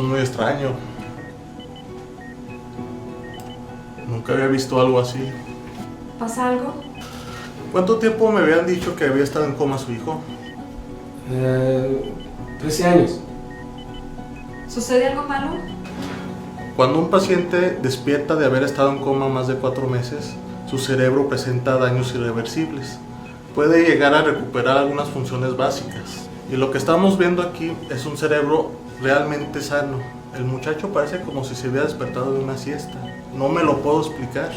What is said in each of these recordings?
es muy extraño. Nunca había visto algo así. ¿Pasa algo? ¿Cuánto tiempo me habían dicho que había estado en coma su hijo? 13 años. ¿Sucede algo malo? Cuando un paciente despierta de haber estado en coma más de 4 meses, su cerebro presenta daños irreversibles. Puede llegar a recuperar algunas funciones básicas. Y lo que estamos viendo aquí es un cerebro realmente sano. El muchacho parece como si se hubiera despertado de una siesta. No me lo puedo explicar.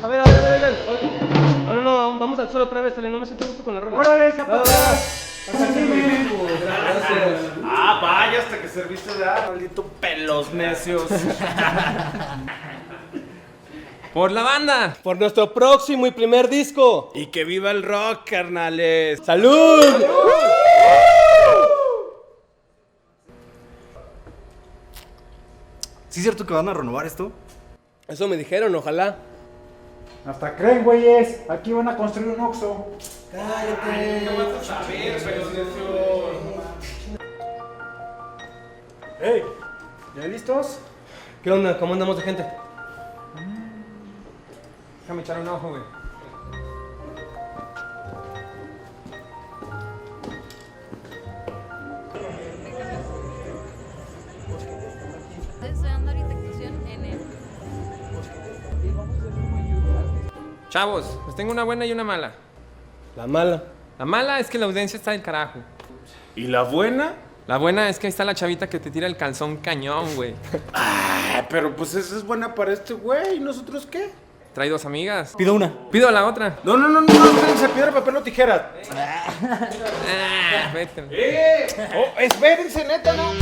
A ver. No, vamos al suelo otra vez, no me siento gusto con la rola. ¡Órale, zapata! Gracias. Ah, vaya, hasta que serviste de agua, maldito pelos necios. ¡Por la banda! Por nuestro próximo y primer disco. Y que viva el rock, carnales. ¡Salud! ¡Salud! ¿Sí es cierto que van a renovar esto? Eso me dijeron, ojalá. Hasta creen, güeyes. Aquí van a construir un Oxxo. ¿Qué vas a saber, pelos necios? ¡Ey! ¿Ya listos? ¿Qué onda? ¿Cómo andamos de gente? Déjame echar un ojo, güey. Estoy estudiando ahorita actuación en el... Chavos, les tengo una buena y una mala. La mala. La mala es que la audiencia está del carajo. ¿Y la buena? La buena es que ahí está la chavita que te tira el calzón cañón, güey. Ah, pero pues esa es buena para este güey. ¿Y nosotros qué? Trae 2 amigas. Pido una. Pido la otra. No, espérense, piedra, papel o tijera. Vete. Oh, espérense, neta, ¿no?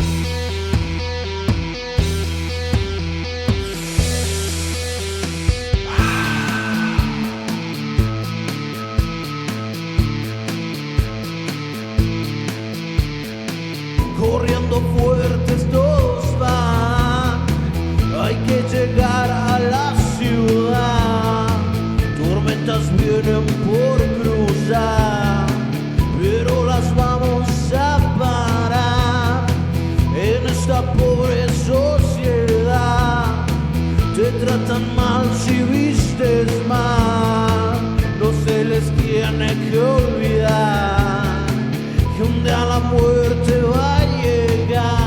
Corriendo fuertes todos van, hay que llegar a la ciudad. Tormentas vienen por cruzar, pero las vamos a parar. En esta pobre sociedad te tratan mal si vistes mal. No se les tiene que olvidar que un día la muerte va a llegar.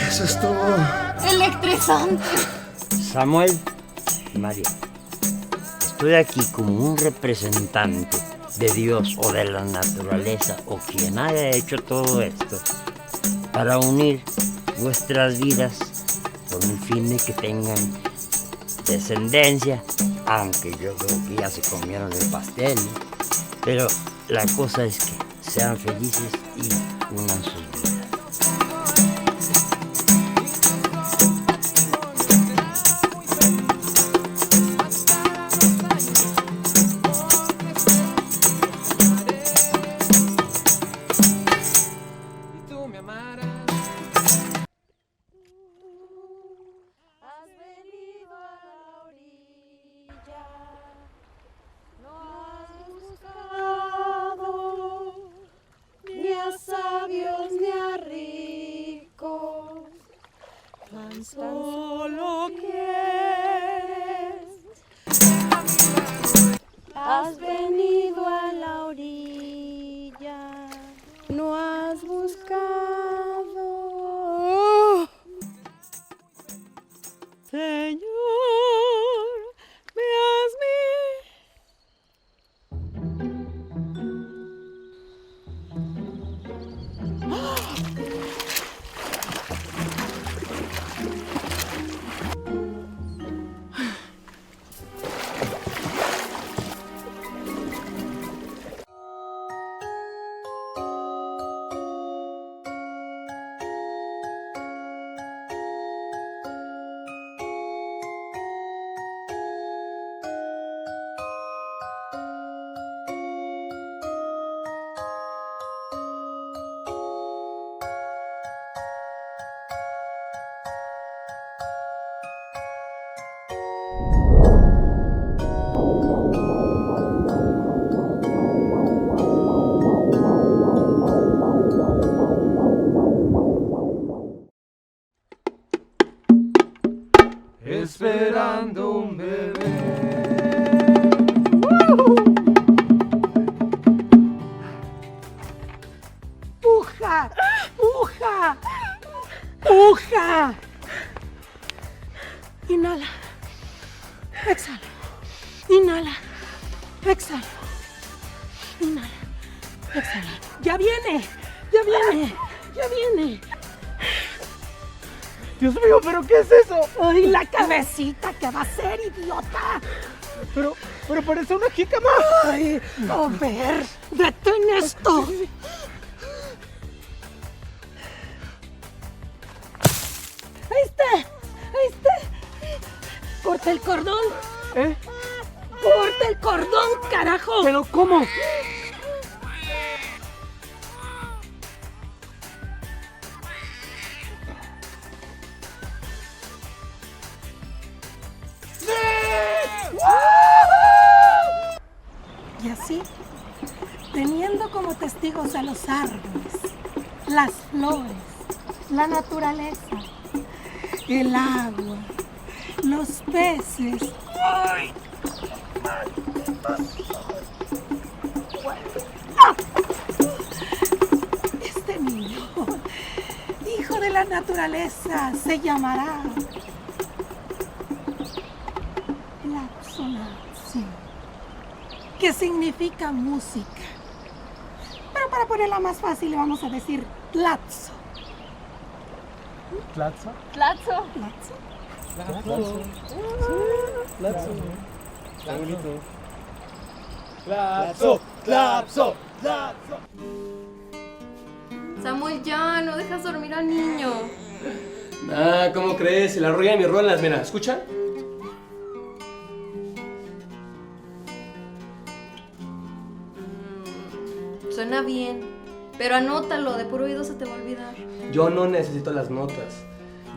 Eso es todo. Electrizante. Samuel y María, estoy aquí como un representante de Dios o de la naturaleza o quien haya hecho todo esto para unir vuestras vidas con el fin de que tengan descendencia, aunque yo creo que ya se comieron el pastel, pero la cosa es que sean felices y unan sus vidas. Has venido a la orilla, no has buscado ni a sabios ni a ricos, tan solo quieres. Has venido a la orilla, no has buscado. Señor, me has Esperando un bebé. ¡Puja! ¡Puja! ¡Puja! Inhala. Exhala. Inhala. Exhala. Inhala. Exhala. ¡Ya viene! ¡Ya viene! ¡Ya viene! Dios mío, ¿pero qué es eso? ¡Ay, la cabecita! ¿Qué va a ser, idiota? Pero parece una jícama. ¡Ay! A ver, detén esto. ¡Ahí está! ¡Ahí está! ¡Corta el cordón! ¿Eh? ¡Corta el cordón, carajo! ¿Pero cómo? Y así, teniendo como testigos a los árboles, las flores, la naturaleza, el agua, los peces. ¡Ay! ¡Ah! Este niño, hijo de la naturaleza, se llamará Tlaxonaltzin, que significa música. Pero para ponerla más fácil le vamos a decir Tlatzo. ¿Tlatzo? Tlatzo. Tlatzo. Tlatzo. Está bonito. Tlatzo, Tlatzo, Tlatzo. Samuel, ya, no dejas dormir al niño. Ah, ¿cómo crees? Se la arrollan mis rolas, mira, ¿escucha? Suena bien, pero anótalo, de puro oído se te va a olvidar. Yo no necesito las notas.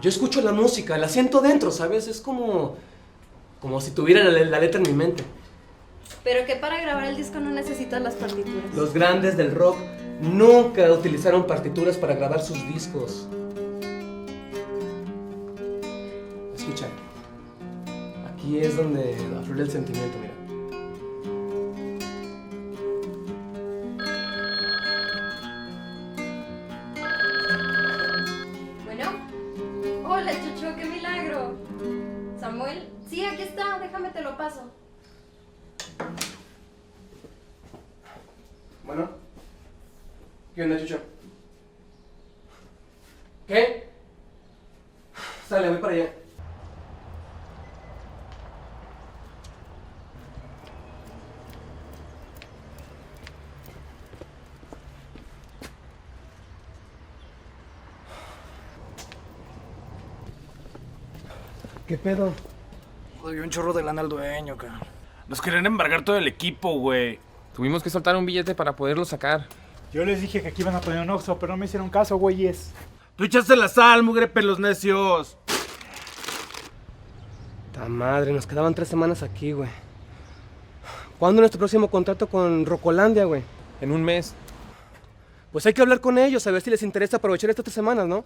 Yo escucho la música, la siento dentro, ¿sabes? Es como si tuviera la letra en mi mente. Pero que para grabar el disco no necesitas las partituras. Los grandes del rock nunca utilizaron partituras para grabar sus discos. Escucha, aquí es donde aflora el sentimiento, mira. Bueno, hola Chucho, qué milagro. Samuel, sí, aquí está, déjame te lo paso. Bueno, ¿qué onda, Chucho? ¿Qué? Sale, voy para allá. ¿Qué pedo? Joder, un chorro de lana al dueño, cabrón. Nos querían embargar todo el equipo, güey. Tuvimos que soltar un billete para poderlo sacar. Yo les dije que aquí iban a poner un Oxxo, pero no me hicieron caso, güeyes. Tú echaste la sal, mugre pelos necios. ¡Ta madre! Nos quedaban 3 semanas aquí, güey. ¿Cuándo es nuestro próximo contrato con Rocolandia, güey? En un mes. Pues hay que hablar con ellos, a ver si les interesa aprovechar estas 3 semanas, ¿no?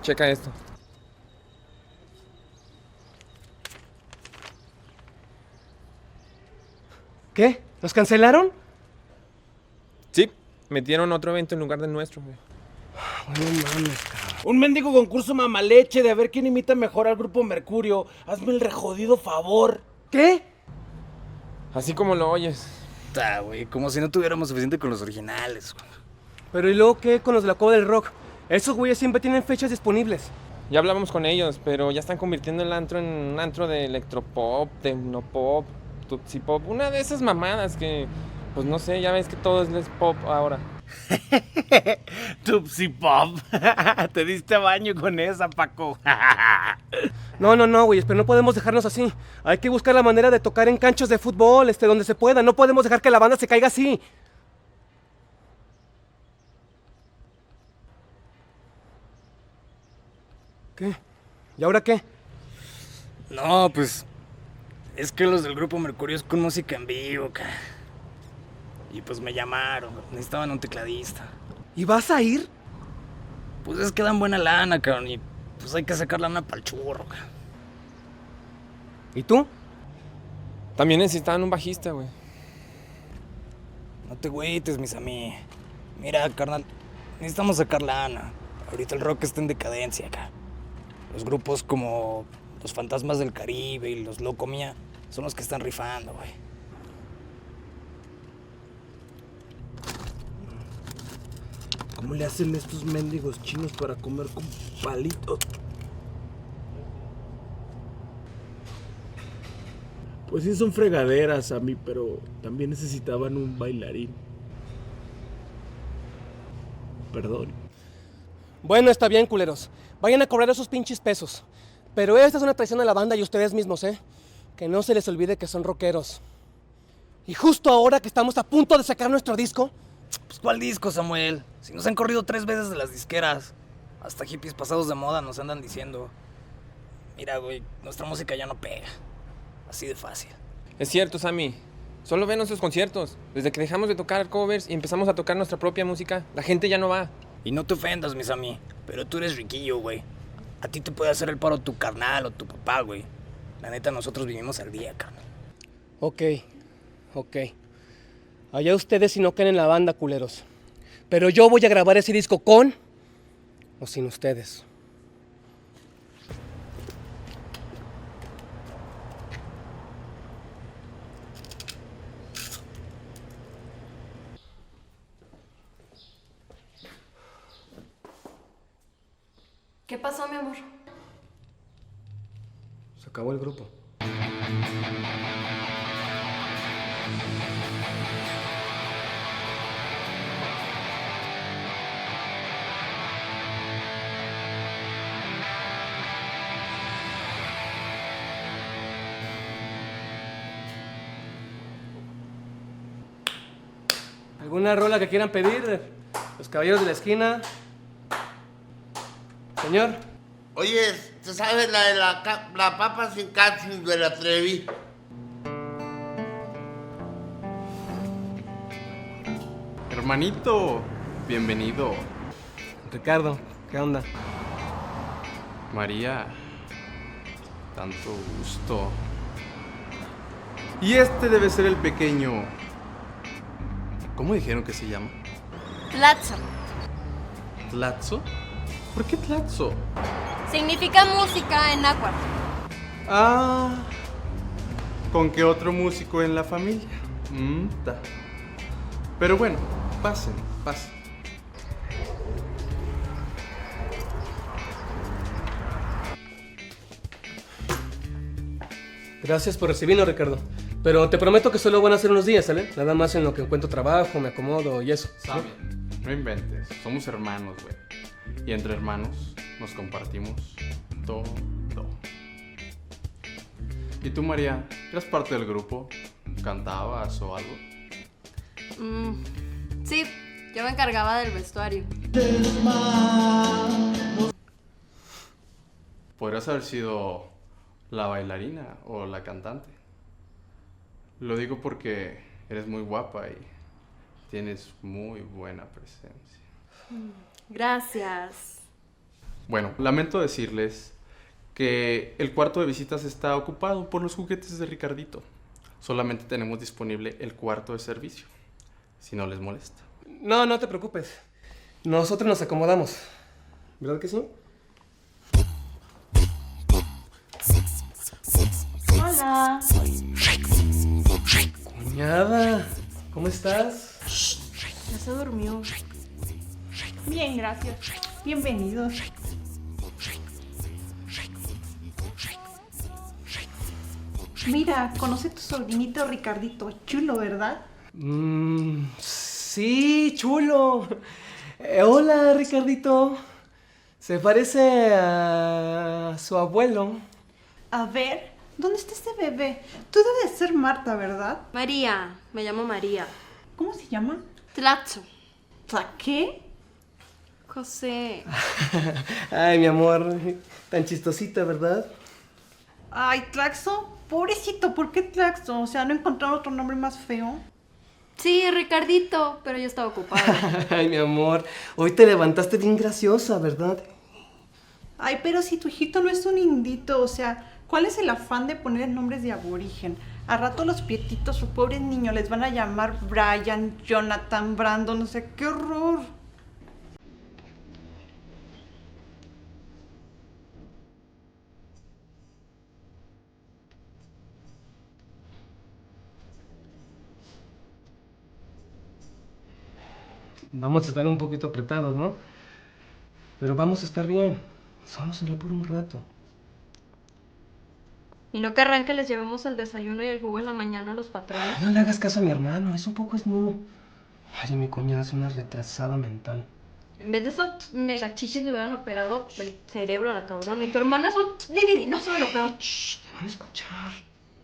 Checa esto. ¿Qué? ¿Nos cancelaron? Sí, metieron otro evento en lugar del nuestro, güey. No mames, cabrón. Un mendigo concurso mamaleche de a ver quién imita mejor al grupo Mercurio. Hazme el rejodido favor. ¿Qué? Así como lo oyes. Güey, como si no tuviéramos suficiente con los originales, güey. Pero ¿y luego qué con los de la Cueva del Rock? Esos güeyes siempre tienen fechas disponibles. Ya hablamos con ellos, pero ya están convirtiendo el antro en un antro de electropop, tecnopop, tutsi pop. Una de esas mamadas que, pues no sé, ya ves que todo es pop ahora. Tupsi Pop. Te diste baño con esa, Paco. No, güeyes, pero no podemos dejarnos así. Hay que buscar la manera de tocar en canchos de fútbol, donde se pueda. No podemos dejar que la banda se caiga así. ¿Qué? ¿Y ahora qué? No, pues es que los del grupo Mercurio es con música en vivo, cara. Y pues me llamaron, necesitaban un tecladista. ¿Y vas a ir? Pues es que dan buena lana, cabrón, y pues hay que sacar lana para el churro, cabrón. ¿Y tú? También necesitaban un bajista, güey. No te agüites, mis amigos. Mira, carnal, necesitamos sacar lana. Ahorita el rock está en decadencia acá. Los grupos como los Fantasmas del Caribe y los Loco Mía son los que están rifando, güey. ¿Cómo le hacen estos mendigos chinos para comer con palitos? Pues sí son fregaderas a mí, pero también necesitaban un bailarín. Perdón. Bueno, está bien, culeros. Vayan a cobrar esos pinches pesos. Pero esta es una traición a la banda y ustedes mismos, ¿eh? Que no se les olvide que son rockeros. Y justo ahora que estamos a punto de sacar nuestro disco... Pues ¿cuál disco, Samuel? Si nos han corrido 3 veces de las disqueras. Hasta hippies pasados de moda nos andan diciendo. Mira, güey, nuestra música ya no pega. Así de fácil. Es cierto, Sammy. Solo ven nuestros conciertos. Desde que dejamos de tocar covers y empezamos a tocar nuestra propia música, la gente ya no va. Y no te ofendas, mis amigos, pero tú eres riquillo, güey. A ti te puede hacer el paro tu carnal o tu papá, güey. La neta, nosotros vivimos al día, carnal. Ok. Allá ustedes si no creen en la banda, culeros. Pero yo voy a grabar ese disco con o sin ustedes. ¿Qué pasó, mi amor? Se acabó el grupo. ¿Alguna rola que quieran pedir? Los caballeros de la esquina. Señor. Oye, ¿te sabes la de la papa sin catsup de la Trevi? Hermanito, bienvenido. Ricardo, ¿qué onda? María, tanto gusto. Y este debe ser el pequeño... ¿Cómo dijeron que se llama? Tlatzo. ¿Tlatzo? ¿Por qué Tlatzo? Significa música en náhuatl. Ah, ¿con qué otro músico en la familia? Pero bueno, pasen. Gracias por recibirnos, Ricardo. Pero te prometo que solo van a ser unos días, ¿sale? Nada más en lo que encuentro trabajo, me acomodo y eso. ¿Sí? Sammy, no inventes. Somos hermanos, güey. Y entre hermanos nos compartimos todo. ¿Y tú, María? ¿Eras parte del grupo? ¿Cantabas o algo? Sí, yo me encargaba del vestuario. Podrías haber sido la bailarina o la cantante. Lo digo porque eres muy guapa y tienes muy buena presencia. Gracias. Bueno, lamento decirles que el cuarto de visitas está ocupado por los juguetes de Ricardito. Solamente tenemos disponible el cuarto de servicio, si no les molesta. No, no te preocupes. Nosotros nos acomodamos. ¿Verdad que sí? Hola. Cuñada, ¿cómo estás? Ya se durmió. Bien, gracias. Bienvenidos. Mira, conoce a tu sobrinito Ricardito. Chulo, ¿verdad? Sí, chulo. Hola, Ricardito. Se parece a su abuelo. A ver, ¿dónde está este bebé? Tú debes ser Marta, ¿verdad? María, me llamo María. ¿Cómo se llama? Tlatzo. ¿Qué? José. Ay, mi amor, tan chistosita, ¿verdad? Ay, Tlaxo, pobrecito, ¿por qué Tlaxo? O sea, ¿no encontraron otro nombre más feo? Sí, Ricardito, pero yo estaba ocupada. Ay, mi amor, hoy te levantaste bien graciosa, ¿verdad? Ay, pero si tu hijito no es un indito, o sea, ¿cuál es el afán de poner nombres de aborigen? A rato los pietitos, sus pobres niños, les van a llamar Brian, Jonathan, Brandon, no sé, qué horror. Vamos a estar un poquito apretados, ¿no? Pero vamos a estar bien. Solo será por un rato. ¿Y no querrán que les llevemos el desayuno y el jugo en la mañana a los patrones? No le hagas caso a mi hermano, es un poco snu. Ay, mi cuñada es una retrasada mental. En vez de esos megachiches le hubieran operado el cerebro a la cabrona. Y tu hermana es un divinoso de lo peor. Shh, te van a escuchar.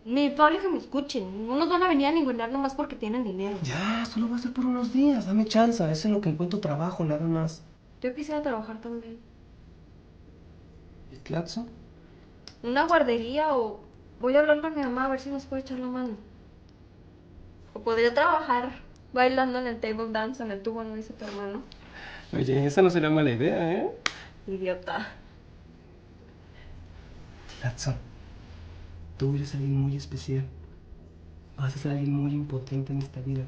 Mi padre que me escuchen. No nos van a venir a ningunear nomás porque tienen dinero. Ya, solo va a ser por unos días, dame chance. Es en lo que encuentro trabajo, nada más. Yo quisiera trabajar también. ¿Y Tlatzo? Una guardería o... Voy a hablar con mi mamá a ver si nos puede echar la mano. O podría trabajar bailando en el table dance, en el tubo, ¿no dice tu hermano? Oye, esa no sería mala idea, ¿eh? Idiota. Tlatzo, tú eres alguien muy especial. Vas a ser alguien muy importante en esta vida.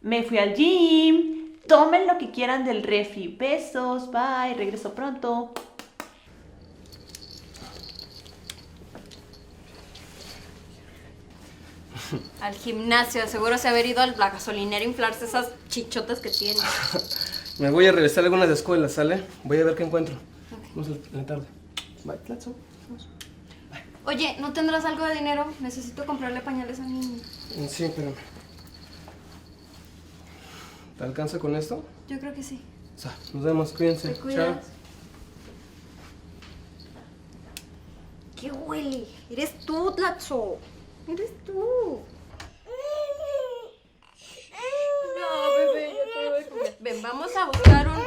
Me fui al gym. Tomen lo que quieran del refi. Besos, bye, regreso pronto. Al gimnasio, seguro se haber ido a la gasolinera a inflarse esas chichotas que tiene. Me voy a revisar algunas escuelas, ¿sale? Voy a ver qué encuentro. Vamos en la tarde. Bye, Tlatzo. Oye, ¿no tendrás algo de dinero? Necesito comprarle pañales a mi niño. Sí, espérame. ¿Te alcanza con esto? Yo creo que sí. Nos vemos, cuídense. Te cuidas. ¿Qué huele? Eres tú, Tlatzo. Eres tú. No, bebé, yo te voy a comer. Ven, vamos a buscar un...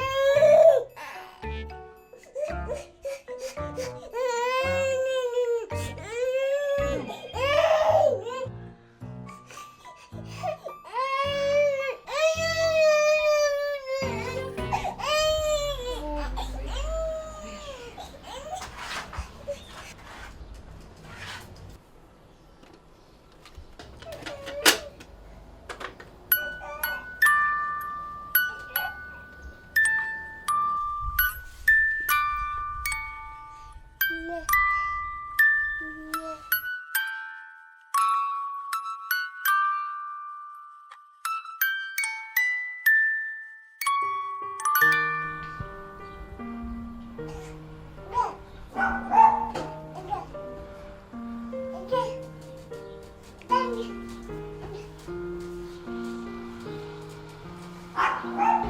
Hola.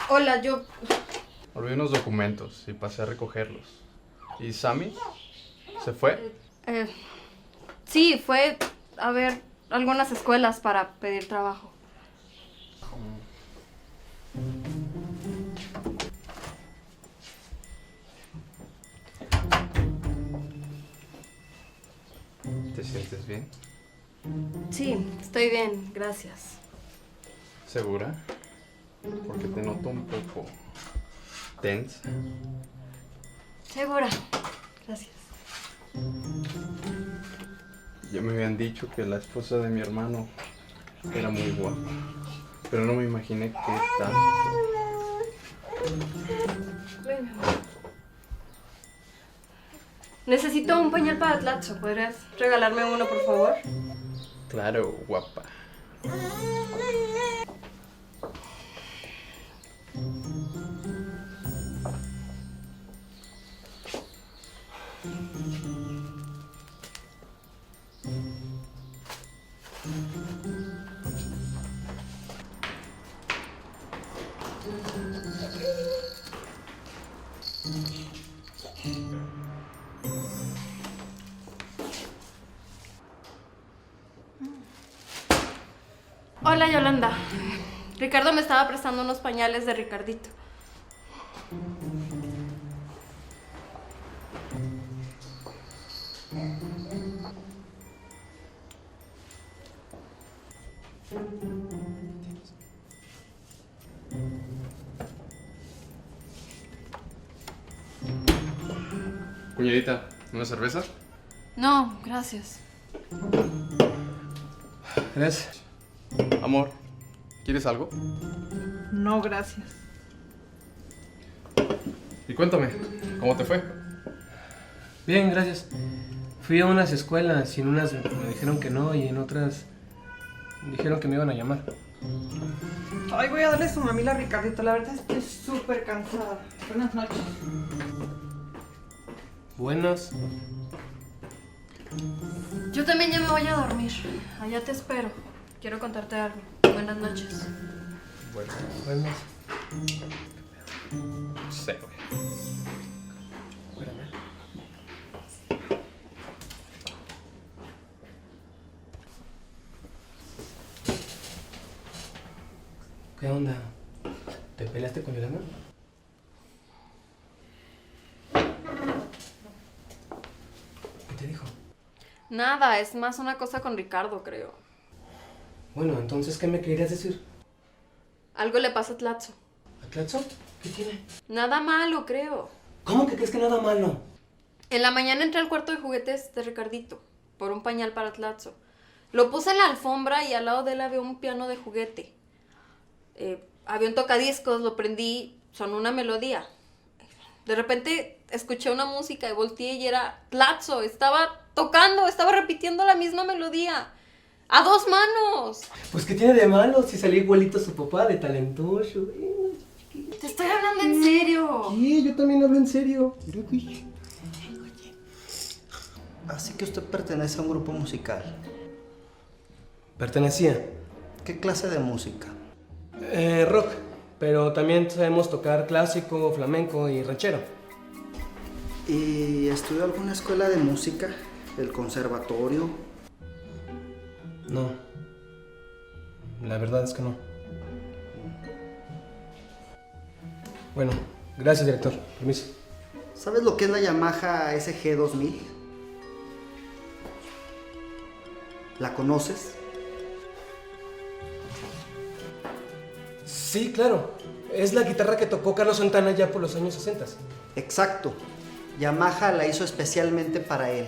Hola, yo... Olvidé unos documentos y pasé a recogerlos. ¿Y Sammy? ¿Se fue? Sí, fue a ver algunas escuelas para pedir trabajo. ¿Te sientes bien? Sí, estoy bien, gracias. ¿Segura? Porque te noto un poco tensa. Segura, gracias. Ya me habían dicho que la esposa de mi hermano era muy guapa, pero no me imaginé que tanto. Ven, mi amor. Necesito un pañal para Tlatzo. ¿Podrías regalarme uno, por favor? Claro, guapa. Hola, Yolanda. Ricardo me estaba prestando unos pañales de Ricardito. Cuñadita, ¿una cerveza? No, gracias. Gracias. Amor, ¿quieres algo? No, gracias. Y cuéntame, ¿cómo te fue? Bien, gracias. Fui a unas escuelas y en unas me dijeron que no y en otras dijeron que me iban a llamar. Ay, voy a darle su mamila a Ricardito. La verdad estoy súper cansada. Buenas noches. Buenas. Yo también ya me voy a dormir. Allá te espero. Quiero contarte algo. Buenas noches. Buenas. No sé, güey. ¿Qué onda? ¿Te peleaste con Yolanda? ¿Qué te dijo? Nada, es más una cosa con Ricardo, creo. Bueno, entonces, ¿qué me querías decir? Algo le pasa a Tlatzo. ¿A Tlatzo? ¿Qué tiene? Nada malo, creo. ¿Cómo que crees que nada malo? En la mañana entré al cuarto de juguetes de Ricardito por un pañal para Tlatzo. Lo puse en la alfombra y al lado de él había un piano de juguete. Había un tocadiscos, lo prendí, sonó una melodía. De repente escuché una música y volteé y era Tlatzo. Estaba tocando, estaba repitiendo la misma melodía. ¡A dos manos! Pues, ¿qué tiene de malo si salía igualito a su papá de talentoso? Te estoy hablando en serio. Sí, yo también hablo en serio. Así que usted pertenece a un grupo musical. Pertenecía. ¿Qué clase de música? Rock, pero también sabemos tocar clásico, flamenco y ranchero. ¿Y estudió alguna escuela de música? ¿El conservatorio? No. La verdad es que no. Bueno, gracias, director. Permiso. ¿Sabes lo que es la Yamaha SG-2000? ¿La conoces? Sí, claro. Es la guitarra que tocó Carlos Santana ya por los años 60. Exacto. Yamaha la hizo especialmente para él.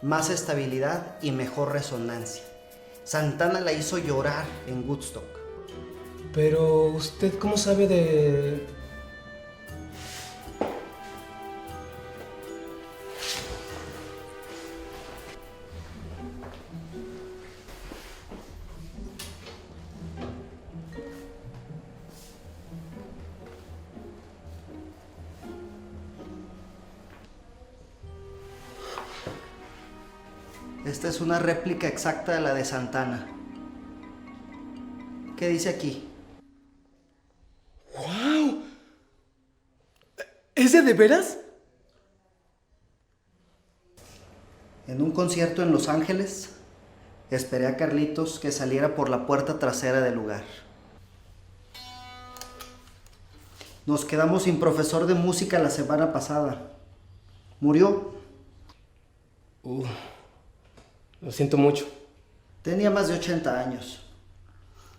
Más estabilidad y mejor resonancia. Santana la hizo llorar en Woodstock. Pero, ¿usted cómo sabe de...? Esta es una réplica exacta de la de Santana. ¿Qué dice aquí? ¡Wow! ¿Es de veras? En un concierto en Los Ángeles, esperé a Carlitos que saliera por la puerta trasera del lugar. Nos quedamos sin profesor de música la semana pasada. Murió. Lo siento mucho. Tenía más de 80 años.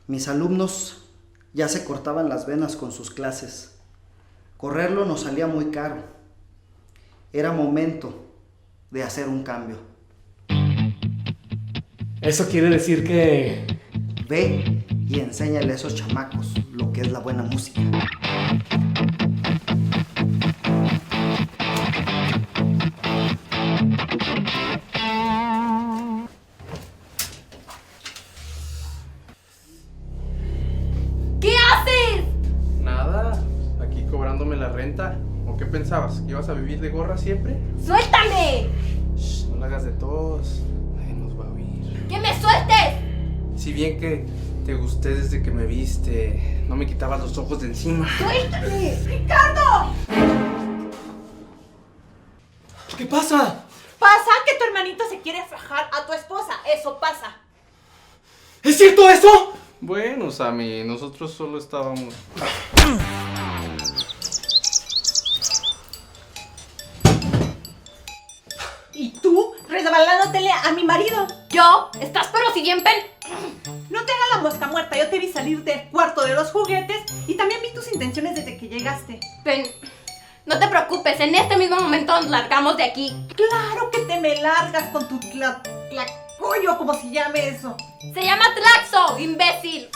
Mis alumnos ya se cortaban las venas con sus clases. Correrlo nos salía muy caro. Era momento de hacer un cambio. Eso quiere decir que... Ve y enséñale a esos chamacos lo que es la buena música. ¿Qué haces? Nada, aquí cobrándome la renta. ¿O qué pensabas? ¿Que ibas a vivir de gorra siempre? ¡Suéltame! Shh, no la hagas de tos. Nadie nos va a oír. ¡Que me sueltes! Si bien que te gusté desde que me viste, no me quitabas los ojos de encima. ¡Suéltame! ¡Ricardo! ¿Qué pasa? Pasa que tu hermanito se quiere fajar a tu esposa. Eso pasa. ¿Es cierto eso? Bueno, Sammy, nosotros solo estábamos... ¿Y tú resbalándotele a mi marido? ¿Yo? ¿Estás pero si bien No te hagas la mosca muerta. Yo te vi salir del cuarto de los juguetes y también vi tus intenciones desde que llegaste. Pen, no te preocupes, en este mismo momento nos largamos de aquí. Claro que te me largas con tu tlacoyo, como se llame eso. Se llama Tlaxo, imbécil.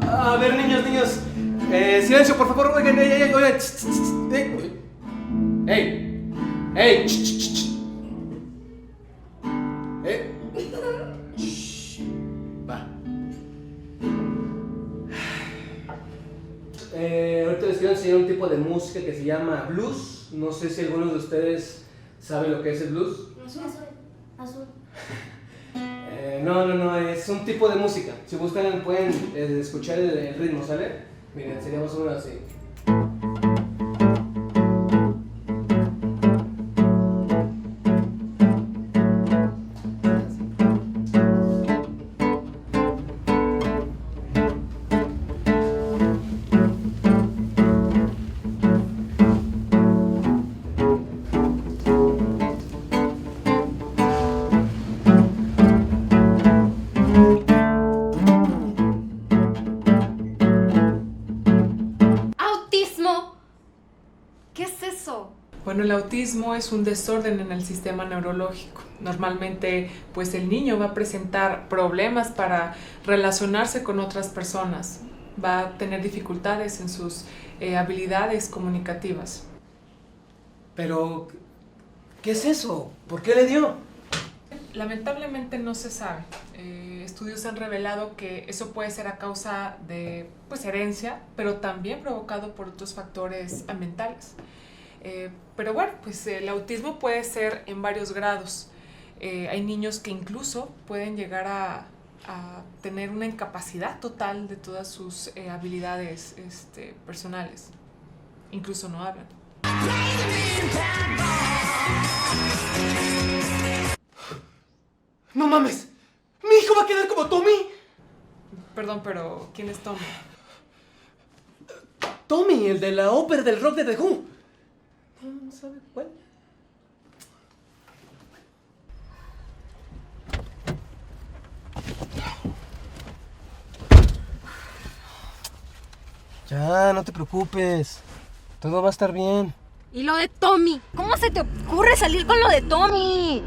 A ver, niños. Silencio, por favor. Oigan, oigan. ¡Ey! Va. Ahorita les quiero enseñar un tipo de música que se llama blues. No sé si alguno de ustedes sabe lo que es el blues. Azul. No, es un tipo de música. Si buscan pueden escuchar el ritmo, ¿sale? Miren, sería más o menos así. Bueno, el autismo es un desorden en el sistema neurológico. Normalmente, pues el niño va a presentar problemas para relacionarse con otras personas. Va a tener dificultades en sus habilidades comunicativas. Pero, ¿qué es eso? ¿Por qué le dio? Lamentablemente no se sabe. Estudios han revelado que eso puede ser a causa de herencia, pero también provocado por otros factores ambientales. Pero bueno, pues el autismo puede ser en varios grados. Hay niños que incluso pueden llegar a tener una incapacidad total de todas sus habilidades personales. Incluso no hablan. ¡No mames! ¡Mi hijo va a quedar como Tommy! Perdón, pero ¿quién es Tommy? Tommy, el de la ópera del rock de The Who. ¿No sabe cuál? Ya, no te preocupes. Todo va a estar bien. ¿Y lo de Tommy? ¿Cómo se te ocurre salir con lo de Tommy?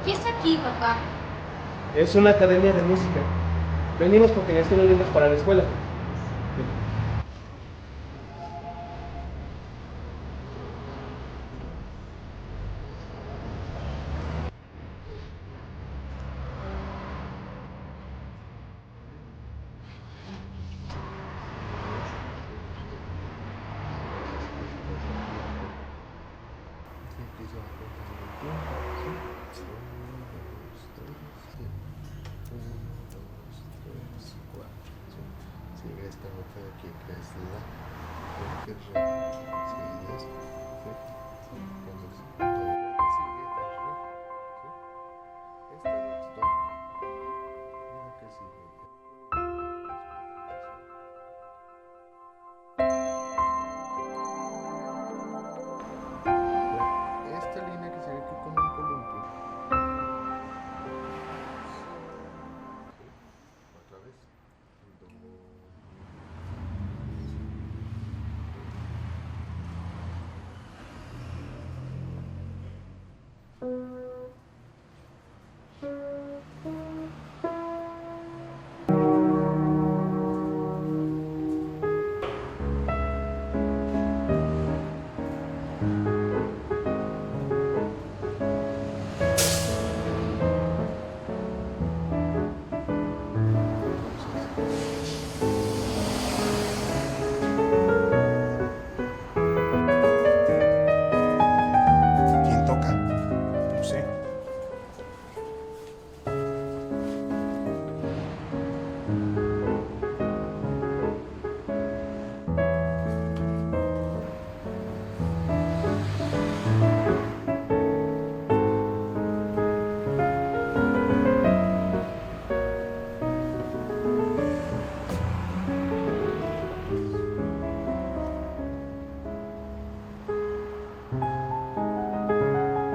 ¿Qué está aquí, papá? Es una academia de música. Venimos porque ya están libros para la escuela.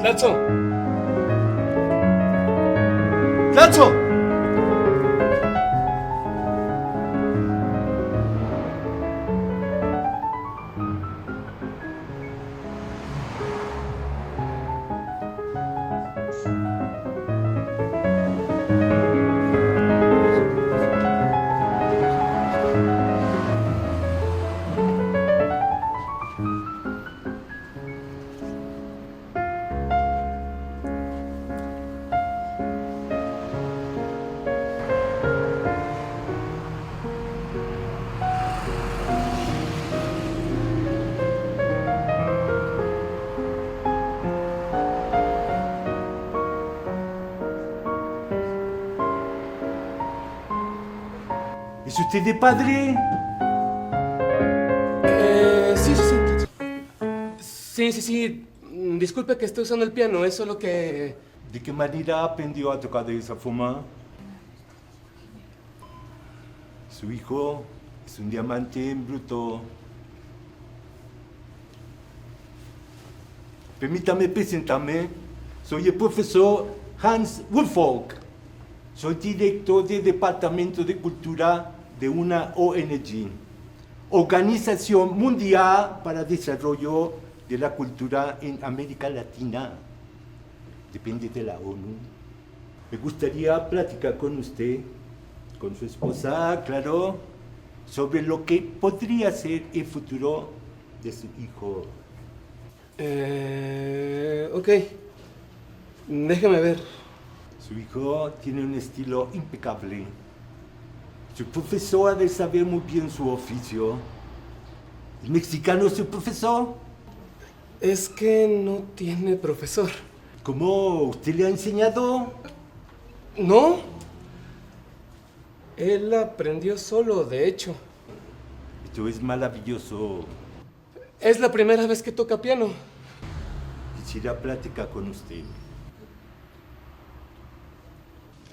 ¡Tlatzo! ¡Tlatzo! ¿Es usted de padre? Sí. Sí. Disculpe que esté usando el piano, es solo que... ¿De qué manera aprendió a tocar de esa forma? Su hijo es un diamante en bruto. Permítame presentarme. Soy el profesor Hans Wolffolk. Soy director del Departamento de Cultura de una ONG, Organización Mundial para el Desarrollo de la Cultura en América Latina. Depende de la ONU. Me gustaría platicar con usted, con su esposa, claro, sobre lo que podría ser el futuro de su hijo. Ok. Déjame ver. Su hijo tiene un estilo impecable. Su profesor ha de saber muy bien su oficio. ¿Es mexicano su profesor? Es que no tiene profesor. ¿Cómo? ¿Usted le ha enseñado? No. Él aprendió solo, de hecho. Esto es maravilloso. Es la primera vez que toca piano. Quisiera platicar con usted.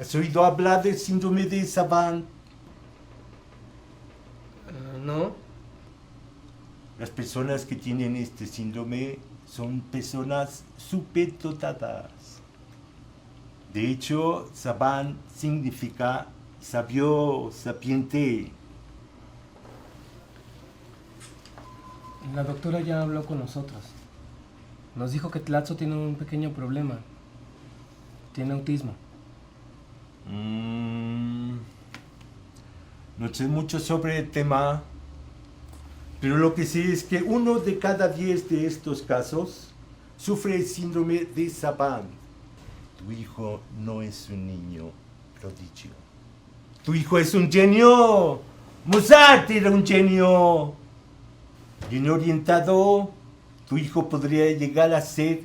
¿Has oído hablar del síndrome de Savant? No. Las personas que tienen este síndrome son personas superdotadas. De hecho, Savant significa sabio, sapiente. La doctora ya habló con nosotros. Nos dijo que Tlatzo tiene un pequeño problema. Tiene autismo. No sé mucho sobre el tema, pero lo que sé es que 1 de cada 10 de estos casos sufre el síndrome de Savant. Tu hijo no es un niño prodigio. Tu hijo es un genio. Mozart era un genio. Bien orientado, tu hijo podría llegar a ser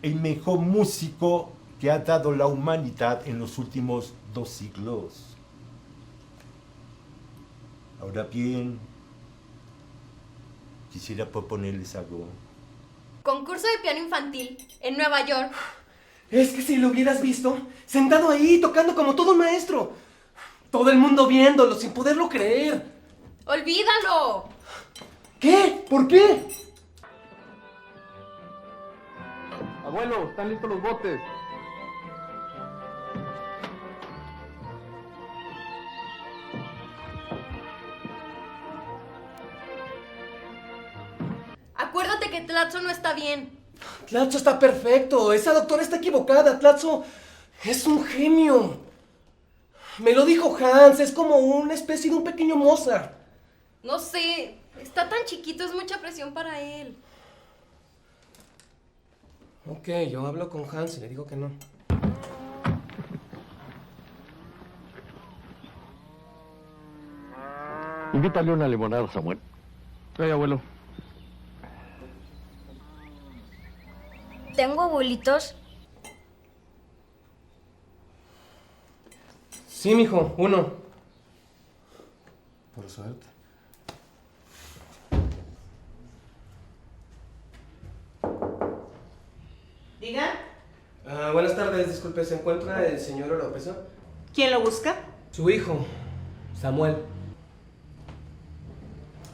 el mejor músico que ha dado la humanidad en los últimos 2 siglos. Ahora bien, quisiera proponerles algo. Concurso de piano infantil en Nueva York. Es que si lo hubieras visto, sentado ahí, tocando como todo un maestro. Todo el mundo viéndolo, sin poderlo creer. ¡Olvídalo! ¿Qué? ¿Por qué? Abuelo, ¿están listos los botes? Acuérdate que Tlatzo no está bien. Tlatzo está perfecto. Esa doctora está equivocada. Tlatzo es un genio. Me lo dijo Hans. Es como una especie de un pequeño Mozart. No sé, está tan chiquito, es mucha presión para él. Ok, yo hablo con Hans y le digo que no. Invítale una limonada, Samuel. Ay, abuelo. ¿Tengo abuelitos? Sí, mijo, 1. Por suerte. Diga, Buenas tardes, disculpe, ¿se encuentra el señor Oropesa? ¿quién lo busca? Su hijo, Samuel.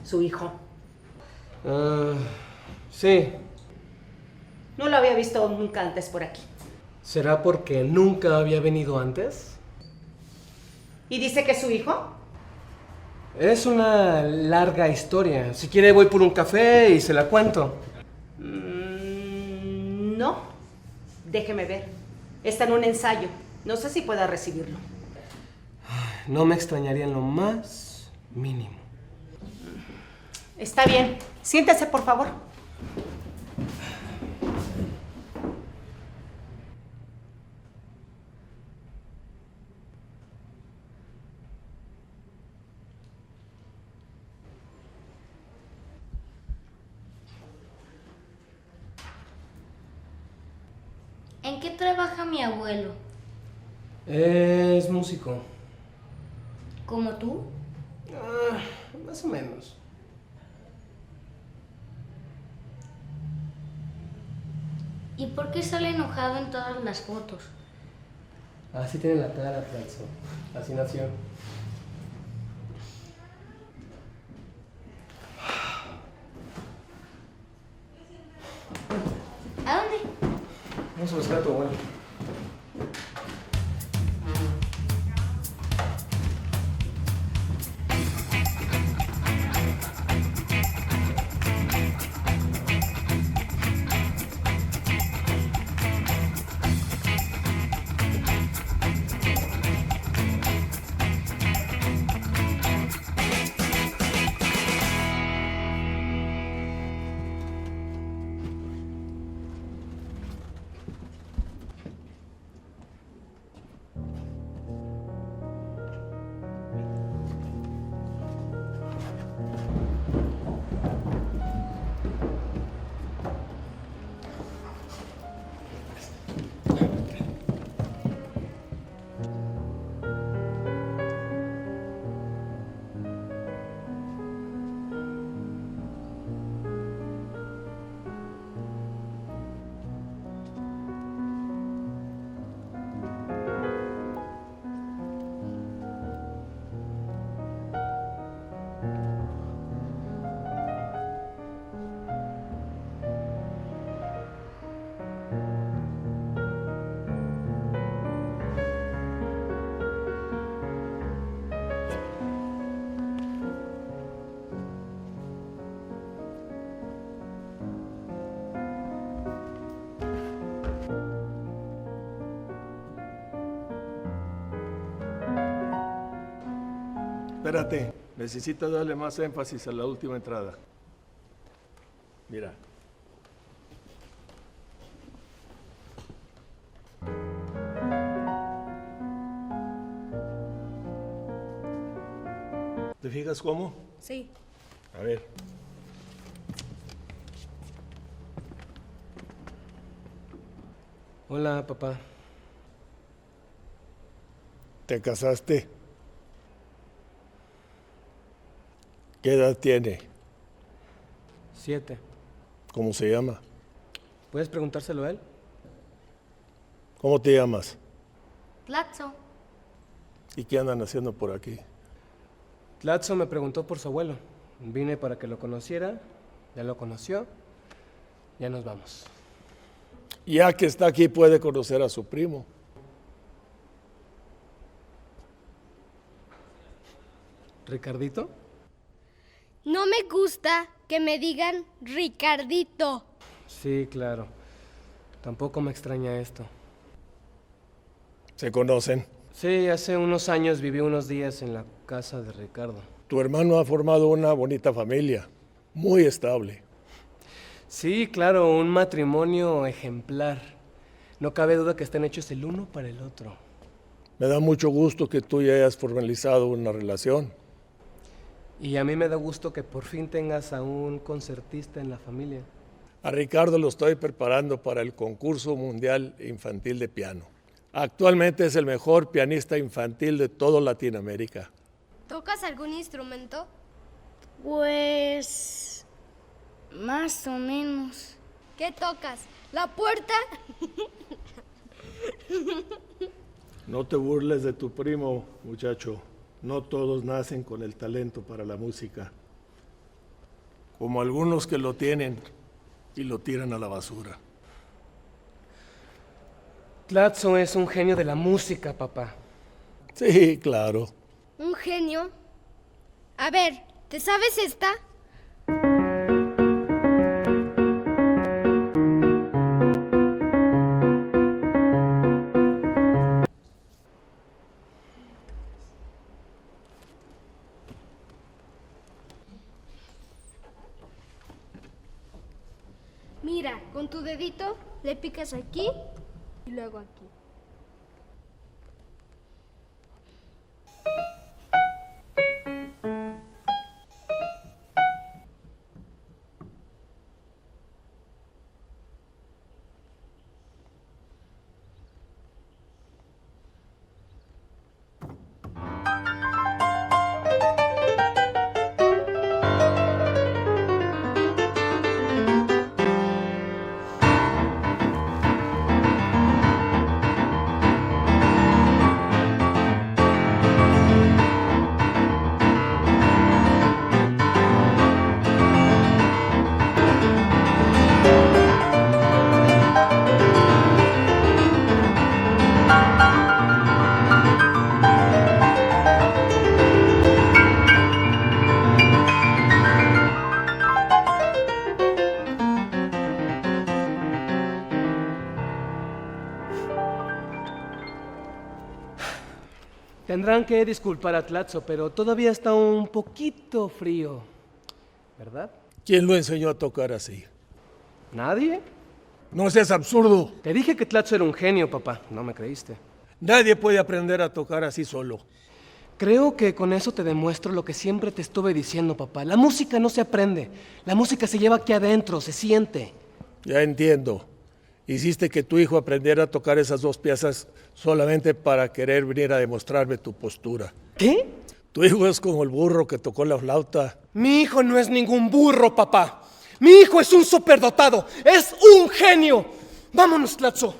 Su hijo. Sí. No lo había visto nunca antes por aquí. ¿Será porque nunca había venido antes? ¿Y dice que es su hijo? Es una larga historia. Si quiere voy por un café y se la cuento. No. Déjeme ver. Está en un ensayo. No sé si pueda recibirlo. No me extrañaría en lo más mínimo. Está bien. Siéntese, por favor. ¿En qué trabaja mi abuelo? Es músico. ¿Como tú? Más o menos. ¿Y por qué sale enojado en todas las fotos? Así tiene la cara, Tlatzo. Así nació. ¿A dónde? Vamos a buscar a tu abuelo. Espérate, necesito darle más énfasis a la última entrada. Mira. ¿Te fijas cómo? Sí. A ver. Hola, papá. ¿Te casaste? ¿Qué edad tiene? 7. ¿Cómo se llama? ¿Puedes preguntárselo a él? ¿Cómo te llamas? Tlatzo. ¿Y qué andan haciendo por aquí? Tlatzo me preguntó por su abuelo. Vine para que lo conociera, ya lo conoció, ya nos vamos. Ya que está aquí puede conocer a su primo. ¿Ricardito? No me gusta que me digan Ricardito. Sí, claro. Tampoco me extraña esto. ¿Se conocen? Sí, hace unos años viví unos días en la casa de Ricardo. Tu hermano ha formado una bonita familia, muy estable. Sí, claro, un matrimonio ejemplar. No cabe duda que están hechos el uno para el otro. Me da mucho gusto que tú ya hayas formalizado una relación. Y a mí me da gusto que por fin tengas a un concertista en la familia. A Ricardo lo estoy preparando para el concurso mundial infantil de piano. Actualmente es el mejor pianista infantil de toda Latinoamérica. ¿Tocas algún instrumento? Pues... más o menos. ¿Qué tocas? ¿La puerta? No te burles de tu primo, muchacho. No todos nacen con el talento para la música. Como algunos que lo tienen y lo tiran a la basura. Tlatzo es un genio de la música, papá. Sí, claro. ¿Un genio? A ver, ¿te sabes esta? Mira, con tu dedito le picas aquí y luego aquí. Tendrán que disculpar a Tlatzo, pero todavía está un poquito frío, ¿verdad? ¿Quién lo enseñó a tocar así? ¿Nadie? No seas absurdo. Te dije que Tlatzo era un genio, papá. No me creíste. Nadie puede aprender a tocar así solo. Creo que con eso te demuestro lo que siempre te estuve diciendo, papá. La música no se aprende. La música se lleva aquí adentro, se siente. Ya entiendo. Hiciste que tu hijo aprendiera a tocar esas dos piezas solamente para querer venir a demostrarme tu postura. ¿Qué? Tu hijo es como el burro que tocó la flauta. Mi hijo no es ningún burro, papá. Mi hijo es un superdotado. Es un genio. Vámonos, Tlatzo.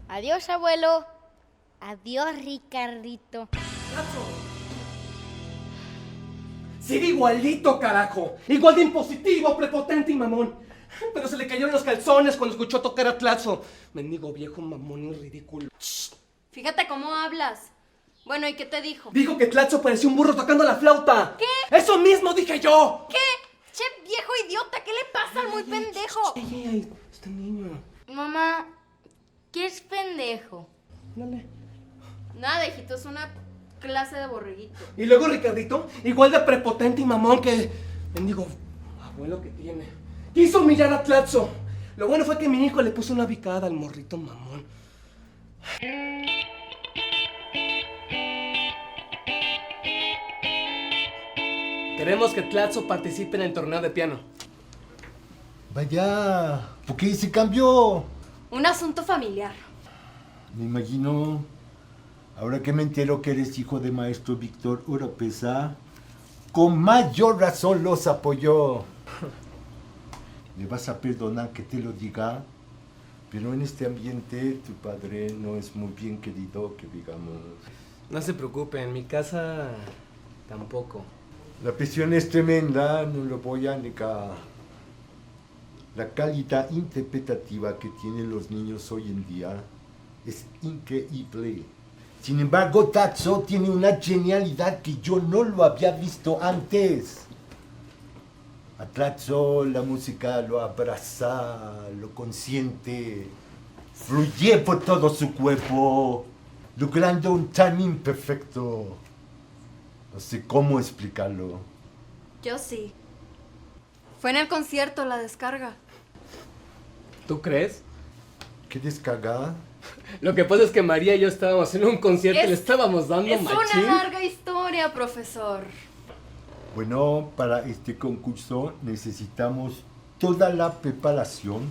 Adiós, abuelo. Adiós, Ricardito. Sigue igualito, carajo. Igual de impositivo, prepotente y mamón. Pero se le cayeron los calzones cuando escuchó tocar a Tlatzo. Mendigo viejo mamón y ridículo. Fíjate cómo hablas. Bueno, ¿y qué te dijo? Dijo que Tlatzo parecía un burro tocando la flauta. ¿Qué? ¡Eso mismo dije yo! ¿Qué? Che, viejo idiota, ¿qué le pasa al muy pendejo? Ay, este niño. Mamá, ¿qué es pendejo? Dale. Nada, hijito, es una clase de borreguito. Y luego Ricardito, igual de prepotente y mamón que... Mendigo abuelo que tiene. Quiso humillar a Tlatzo. Lo bueno fue que mi hijo le puso una picada al morrito mamón. Queremos que Tlatzo participe en el torneo de piano. Vaya, ¿por qué se cambió? Un asunto familiar. Me imagino, ahora que me entero que eres hijo de maestro Víctor Oropesa, con mayor razón los apoyó. Me vas a perdonar que te lo diga, pero en este ambiente tu padre no es muy bien querido, que digamos. No se preocupe, en mi casa tampoco. La presión es tremenda, no lo voy a negar. La calidad interpretativa que tienen los niños hoy en día es increíble. Sin embargo, Tlatzo tiene una genialidad que yo no lo había visto antes. A Tlatzo la música lo abraza, lo consiente, fluye por todo su cuerpo, logrando un timing perfecto. No sé cómo explicarlo. Yo sí. Fue en el concierto la descarga. ¿Tú crees? ¿Qué descarga? Lo que pasa es que María y yo estábamos en un concierto y le estábamos dando Es machín. una larga historia, profesor. Bueno, para este concurso necesitamos toda la preparación,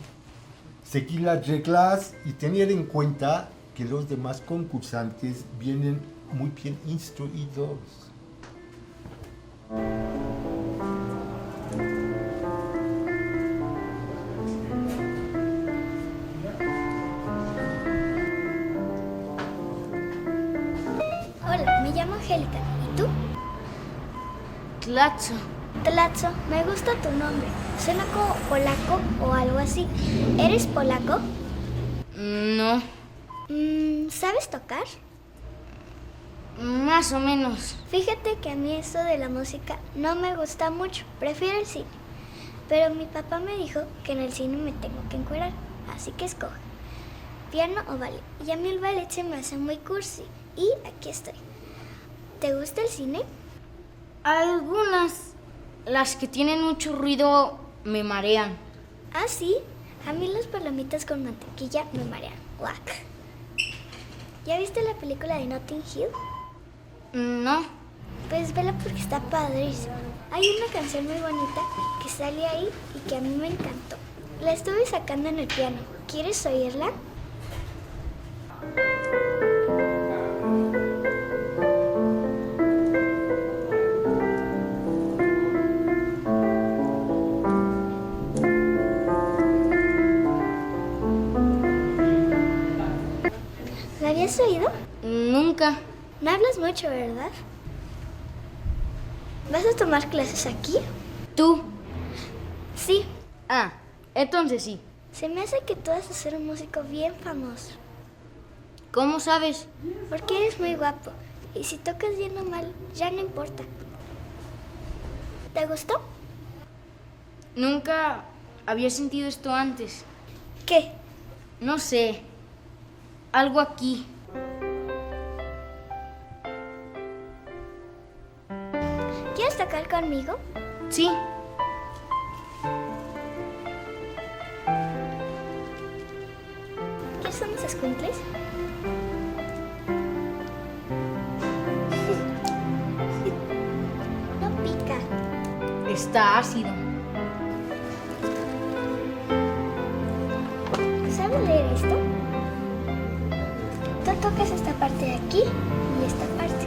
seguir las reglas y tener en cuenta que los demás concursantes vienen muy bien instruidos. Hola, me llamo Angélica. ¿Y tú? Tlatzo. Tlatzo, me gusta tu nombre. Suena como polaco o algo así. ¿Eres polaco? No. ¿Sabes tocar? Más o menos. Fíjate que a mí eso de la música no me gusta mucho. Prefiero el cine. Pero mi papá me dijo que en el cine me tengo que encuerar. Así que escoge. Piano o ballet. Y a mí el ballet se me hace muy cursi. Y aquí estoy. ¿Te gusta el cine? Algunas. Las que tienen mucho ruido me marean. Ah, sí. A mí las palomitas con mantequilla me marean. Guac. ¿Ya viste la película de Notting Hill? No. Pues vela porque está padrísima. Hay una canción muy bonita que sale ahí y que a mí me encantó. La estuve sacando en el piano. ¿Quieres oírla? ¿La habías oído? Nunca. No hablas mucho, ¿verdad? ¿Vas a tomar clases aquí? ¿Tú? Sí. Ah, entonces sí. Se me hace que tú vas a ser un músico bien famoso. ¿Cómo sabes? Porque eres muy guapo. Y si tocas bien o mal, ya no importa. ¿Te gustó? Nunca había sentido esto antes. ¿Qué? No sé. Algo aquí. ¿Quieres tocar conmigo? Sí. ¿Qué son los escuincles? No pica. Está ácido. ¿Sabes leer esto? Tú tocas esta parte de aquí y esta parte.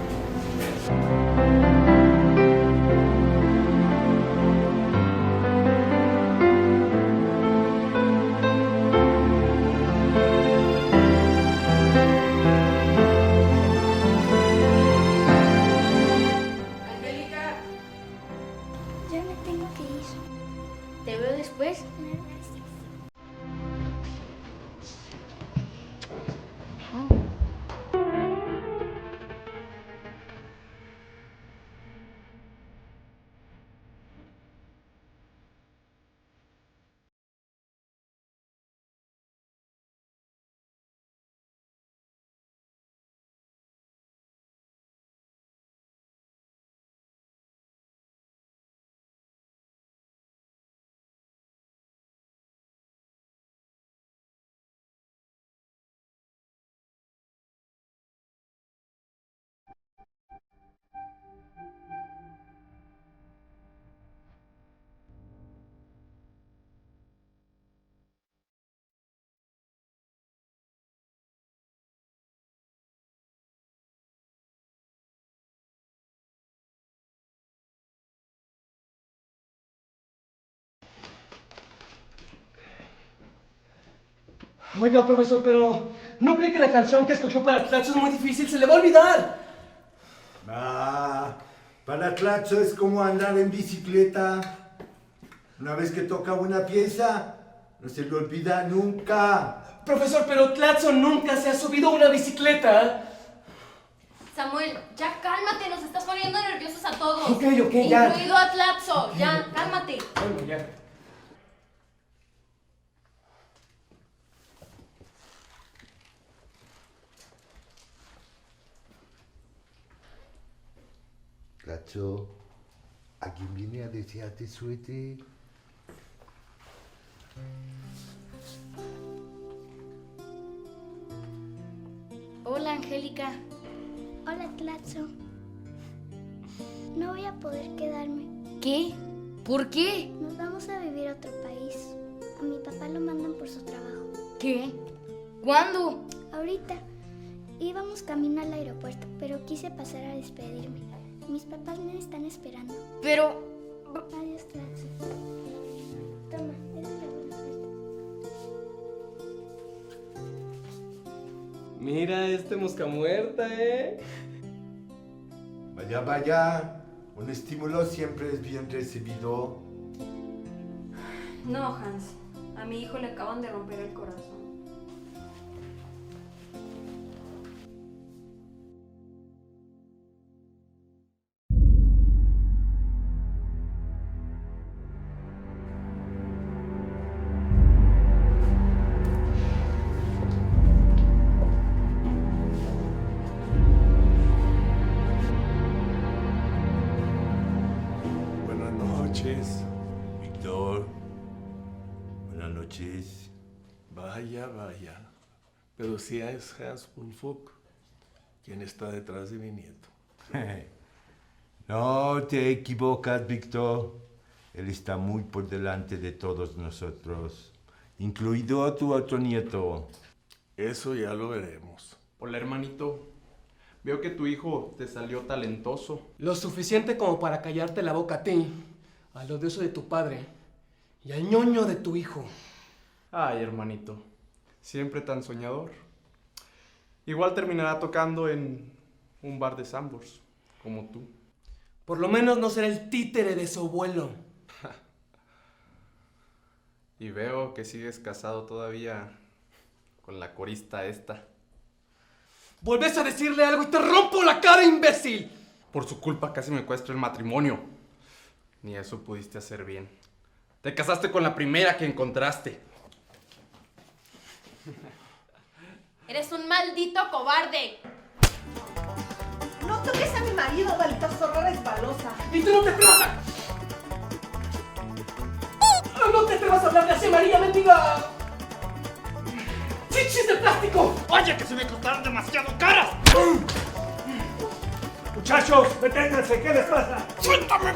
Oiga, profesor, pero ¿no cree que la canción que escogió para Tlaxo es muy difícil? ¡Se le va a olvidar! Para Tlaxo es como andar en bicicleta. Una vez que toca una pieza, no se le olvida nunca. Profesor, pero Tlaxo nunca se ha subido a una bicicleta. Samuel, ya cálmate, nos estás poniendo nerviosos a todos. Ok, ya. Incluido a Tlaxo, ya, cálmate. Bueno, ya. Tlaxo, ¿alguien viene a desearte suerte? Hola, Angélica. Hola, Tlaxo. No voy a poder quedarme. ¿Qué? ¿Por qué? Nos vamos a vivir a otro país. A mi papá lo mandan por su trabajo. ¿Qué? ¿Cuándo? Ahorita. Íbamos camino al aeropuerto, pero quise pasar a despedirme. Mis papás me están esperando. Pero... Adiós, Tlaxo. Toma, esa es la buena suerte. Mira este mosca muerta, ¿eh? Vaya, vaya. Un estímulo siempre es bien recibido. No, Hans. A mi hijo le acaban de romper el corazón. Buenas noches. Víctor, buenas noches. Vaya, vaya. Pero sí es Hans Wolfok quien está detrás de mi nieto. No te equivocas, Víctor. Él está muy por delante de todos nosotros, incluido tu otro nieto. Eso ya lo veremos. Hola, hermanito. Veo que tu hijo te salió talentoso. Lo suficiente como para callarte la boca a ti, al odioso de tu padre y al ñoño de tu hijo. Ay, hermanito. Siempre tan soñador. Igual terminará tocando en un bar de Sambors, como tú. Por lo menos no será el títere de su abuelo. Y veo que sigues casado todavía con la corista esta. ¡Volves a decirle algo y te rompo la cara, imbécil! Por su culpa casi me cuesta el matrimonio. Ni eso pudiste hacer bien. Te casaste con la primera que encontraste. Eres un maldito cobarde. No toques a mi marido, maldita zorra resbalosa. ¡Y tú no te atrevas a... ¡No te atrevas a hablarle así, María, mendiga! ¡Chichis de plástico! ¡Oye, que se me costaron demasiado caras! Muchachos, deténganse, ¿qué les pasa? ¡Suéltame!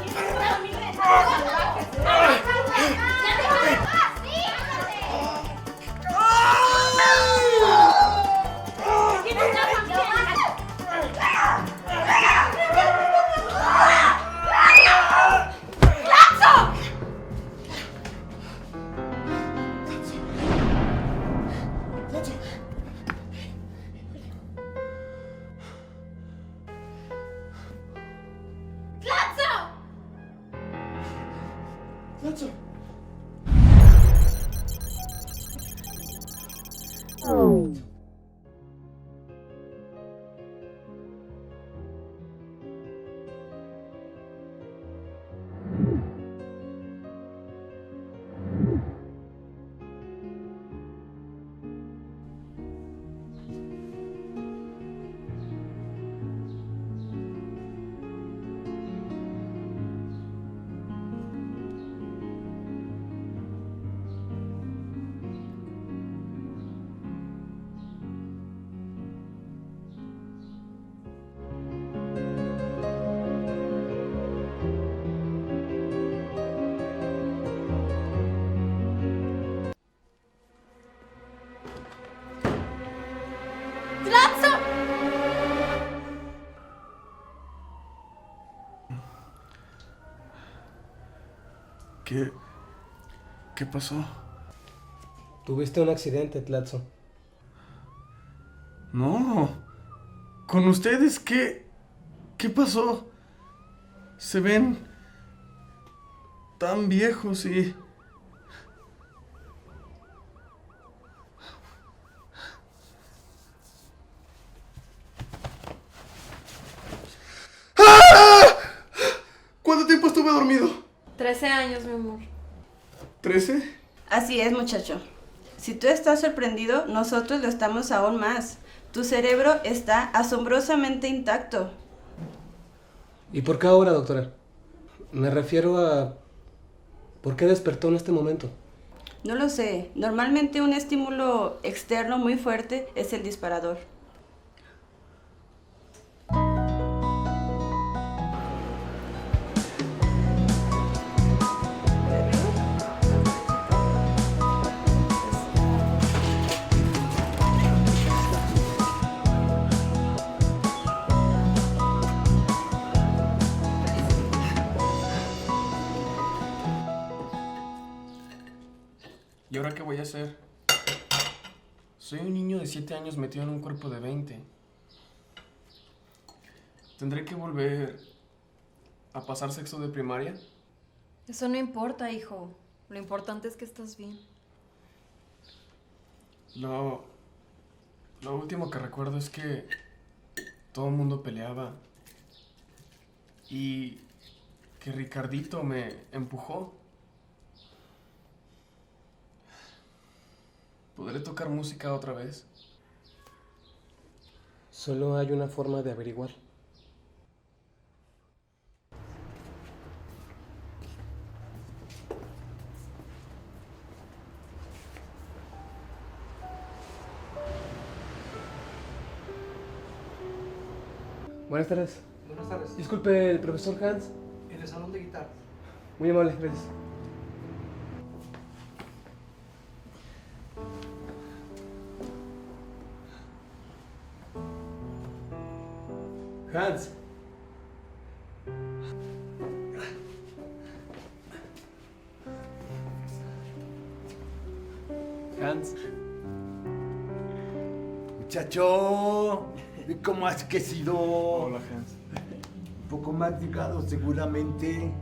¿Qué pasó? Tuviste un accidente, Tlatzo. No. ¿Con ustedes qué? ¿Qué pasó? Se ven tan viejos y... ¡Ah! ¿Cuánto tiempo estuve dormido? 13 años, mi amor. ¿13? Así es, muchacho. Si tú estás sorprendido, nosotros lo estamos aún más. Tu cerebro está asombrosamente intacto. ¿Y por qué ahora, doctora? Me refiero a... ¿por qué despertó en este momento? No lo sé. Normalmente un estímulo externo muy fuerte es el disparador. ¿Y ahora qué voy a hacer? Soy un niño de 7 años metido en un cuerpo de 20. ¿Tendré que volver a pasar sexto de primaria? Eso no importa, hijo. Lo importante es que estás bien. Lo último que recuerdo es que todo el mundo peleaba y que Ricardito me empujó. ¿Podré tocar música otra vez? Solo hay una forma de averiguar. Buenas tardes. Buenas tardes. Disculpe, ¿el profesor Hans? En el salón de guitarra. Muy amable, gracias. Hans. Hans. Muchacho, ¿cómo has crecido? Hola, Hans. Un poco más delgado seguramente,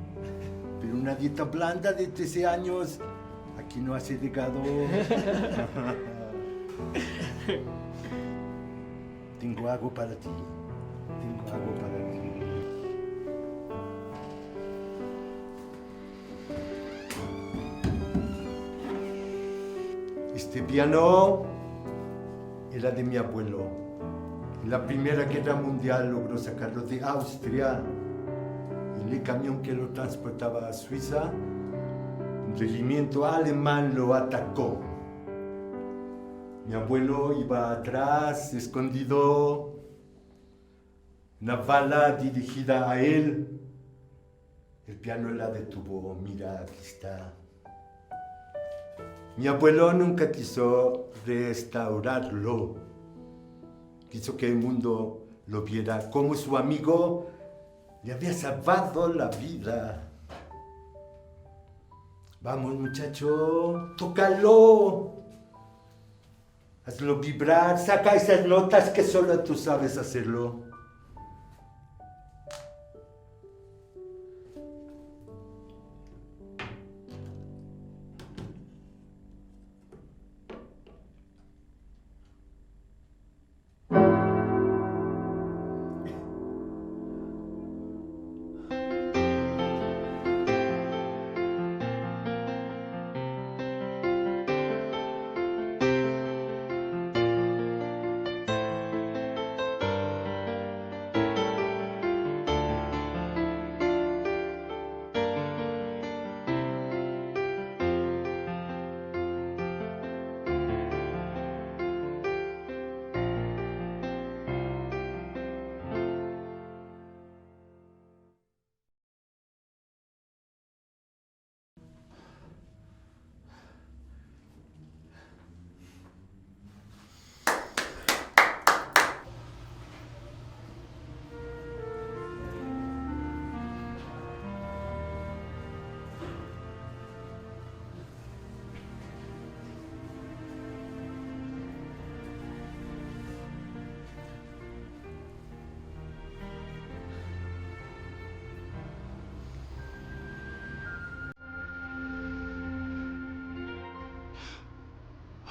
pero una dieta blanda de 13 años, aquí no hace delgado. Tengo algo para ti. Tengo algo para ti. Este piano era de mi abuelo. En la Primera Guerra Mundial logró sacarlo de Austria. En el camión que lo transportaba a Suiza, un regimiento alemán lo atacó. Mi abuelo iba atrás, escondido. Una bala dirigida a él. El piano la detuvo. Mira, aquí está. Mi abuelo nunca quiso restaurarlo. Quiso que el mundo lo viera como su amigo le había salvado la vida. Vamos, muchacho, tócalo. Hazlo vibrar, saca esas notas que solo tú sabes hacerlo.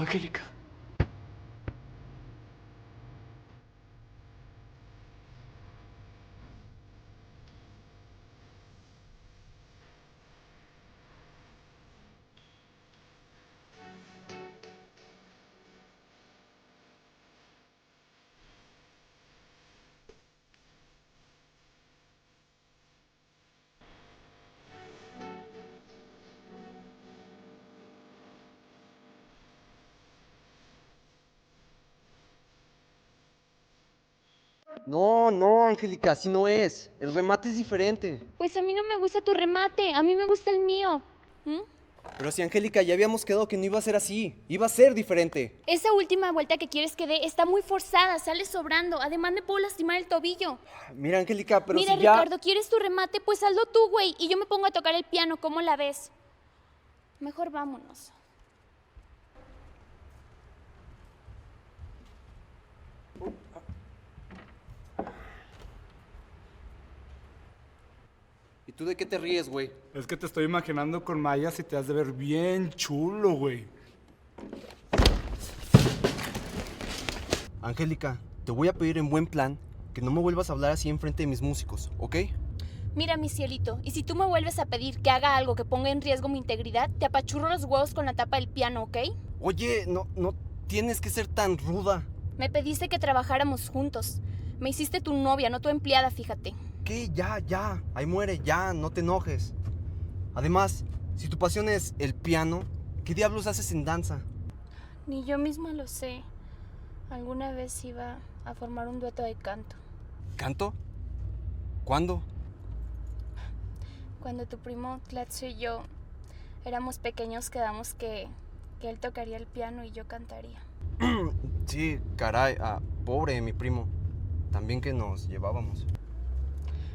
Angélica. No, Angélica, así no es. El remate es diferente. Pues a mí no me gusta tu remate, a mí me gusta el mío. Pero si, Angélica, ya habíamos quedado que no iba a ser así. Iba a ser diferente. Esa última vuelta que quieres que dé está muy forzada, sale sobrando. Además me puedo lastimar el tobillo. Mira, Angélica, pero Mira, si ya... Ricardo, ¿quieres tu remate? Pues hazlo tú, güey. Y yo me pongo a tocar el piano, ¿cómo la ves? Mejor vámonos. ¿Y tú de qué te ríes, güey? Es que te estoy imaginando con mallas y te has de ver bien chulo, güey. Angélica, te voy a pedir en buen plan que no me vuelvas a hablar así enfrente de mis músicos, ¿ok? Mira, mi cielito, y si tú me vuelves a pedir que haga algo que ponga en riesgo mi integridad, te apachurro los huevos con la tapa del piano, ¿ok? Oye, no tienes que ser tan ruda. Me pediste que trabajáramos juntos. Me hiciste tu novia, no tu empleada, fíjate. ¿Qué? Ya. Ahí muere, ya, no te enojes. Además, si tu pasión es el piano, ¿qué diablos haces en danza? Ni yo misma lo sé. Alguna vez iba a formar un dueto de canto. ¿Canto? ¿Cuándo? Cuando tu primo Tlatzo y yo éramos pequeños, quedamos que él tocaría el piano y yo cantaría. Sí, caray, pobre mi primo. También que nos llevábamos.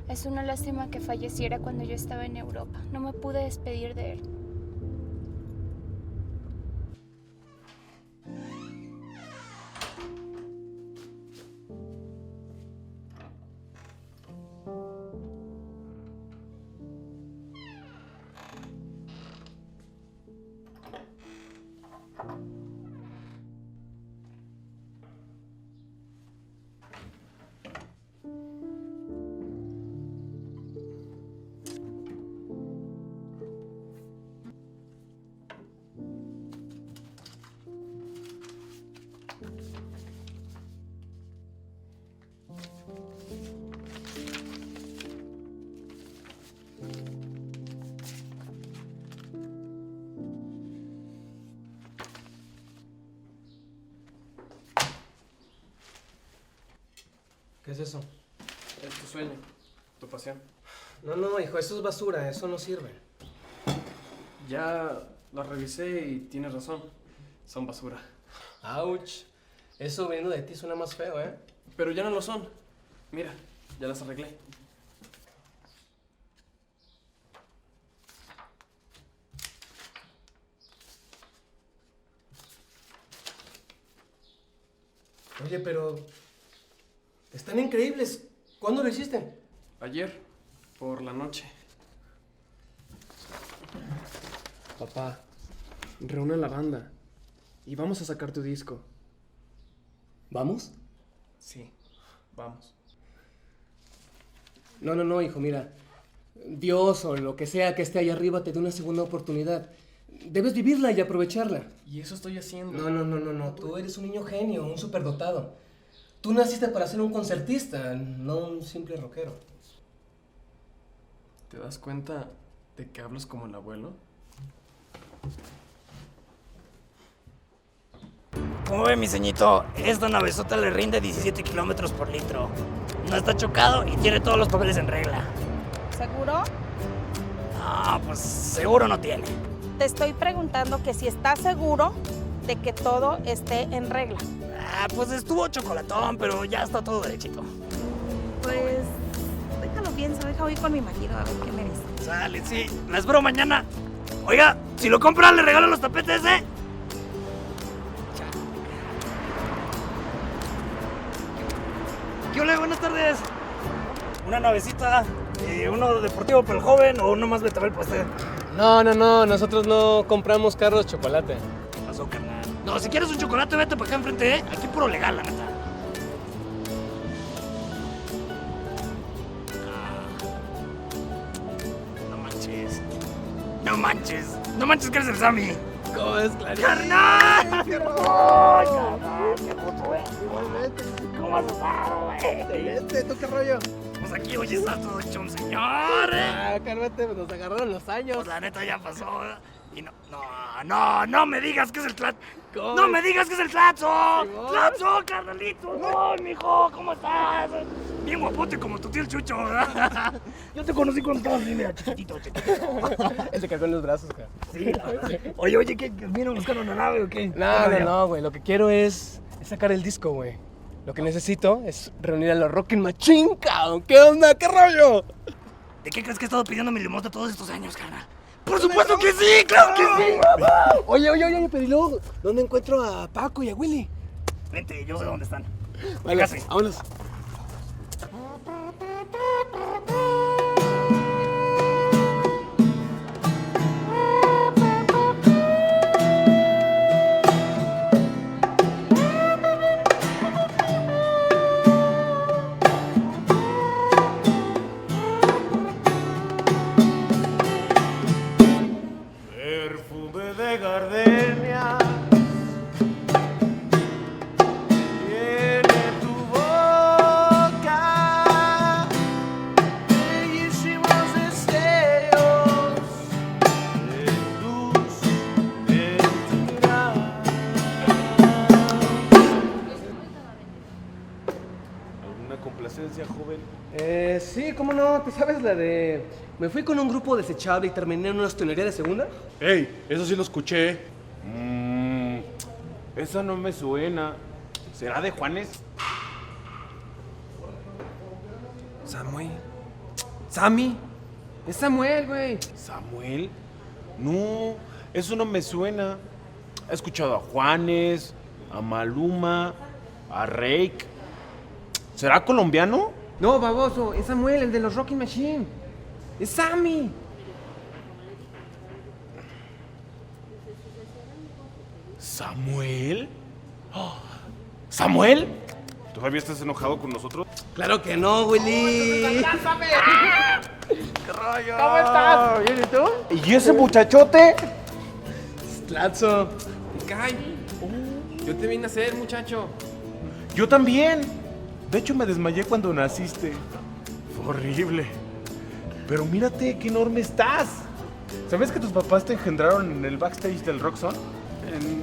Es una lástima que falleciera cuando yo estaba en Europa. No me pude despedir de él. ¿Qué es eso? Es tu sueño, tu pasión. No, hijo, eso es basura, eso no sirve. Ya las revisé y tienes razón. Son basura. ¡Auch! Eso viniendo de ti suena más feo, ¿eh? Pero ya no lo son. Mira, ya las arreglé. Oye, pero... están increíbles. ¿Cuándo lo hiciste? Ayer, por la noche. Papá, reúne a la banda y vamos a sacar tu disco. ¿Vamos? Sí, vamos. No, hijo, mira. Dios o lo que sea que esté ahí arriba te dé una segunda oportunidad. Debes vivirla y aprovecharla. Y eso estoy haciendo. No. Tú eres un niño genio, un superdotado. Tú naciste para ser un concertista, no un simple rockero. ¿Te das cuenta de que hablas como el abuelo? Como ve, mi ceñito, esta navezota le rinde 17 kilómetros por litro. No está chocado y tiene todos los papeles en regla. ¿Seguro? Ah, pues seguro no tiene. Te estoy preguntando que si estás seguro de que todo esté en regla. Ah, pues estuvo chocolatón, pero ya está todo derechito. Pues déjalo pienso, deja ir con mi marido a ver qué me dice. Sale, sí, la espero mañana. Oiga, si lo compra le regalo los tapetes, ¿eh? ¿Qué hola? Buenas tardes. Una navecita, uno deportivo para el joven o uno más betabel para usted. No, nosotros no compramos carros chocolate. ¿Qué pasó, carnal? No, si quieres un chocolate, vete para acá enfrente, ¿eh? Aquí puro legal, la neta. No manches. No manches. No manches que eres el Sammy. ¿Cómo es, Clarita? ¡Carnal! ¡Qué carnal! ¿Cómo has estado, güey? Excelente, ¿tú qué rollo? Pues aquí hoy estás todo hecho un señor, ¿eh? Ah, cálmate, nos agarraron los años. Pues la neta ya pasó, ¿eh? Y no me digas que es el Tlatzo. ¿Cómo? ¡No me digas que es el Tlatzo! ¿Simón? ¡Tlatzo, carnalito! ¡No, mijo! ¿Cómo estás? Bien guapote como tu tío el Chucho, ¿verdad? Yo te conocí cuando estabas así, mira, chiquitito. Él se cargó en los brazos, cara. Sí, la verdad. Oye, ¿qué? ¿Vienen buscando una nave o qué? No, güey. Lo que quiero es sacar el disco, güey. Lo que necesito es reunir a los Rockin' Machine, cabrón. ¿Qué onda? ¿Qué rollo? ¿De qué crees que he estado pidiendo mi limosna todos estos años, carnal? ¡Por supuesto que sí! ¡Claro que sí! Oye, pero ¿y luego dónde encuentro a Paco y a Willy? Vente, yo sé dónde están. Vale, vámonos. Perfume de gardenia tiene tu boca, bellísimos deseos de luz en tu mirada. ¿Alguna complacencia, joven? Sí, ¿cómo no? ¿Te sabes la de... Me fui con un grupo desechable y terminé en una hostelería de segunda? ¡Ey! Eso sí lo escuché. Esa no me suena. ¿Será de Juanes? Samuel. ¿Sammy? Es Samuel, güey. ¿Samuel? No, eso no me suena. He escuchado a Juanes, a Maluma, a Rake. ¿Será colombiano? No, baboso, es Samuel, el de los Rockin' Machine. Es Sammy. ¿Samuel? ¿Samuel? ¿Todavía estás enojado con nosotros? ¡Claro que no, Willy! ¡Qué rollo! ¿Cómo estás? ¿Bien y tú? ¿Y ese muchachote? Tlatzo. Caray. Yo te vine a hacer, muchacho. Yo también. De hecho, me desmayé cuando naciste. Fue horrible. Pero mírate qué enorme estás. ¿Sabes que tus papás te engendraron en el backstage del Roxxon? ¿En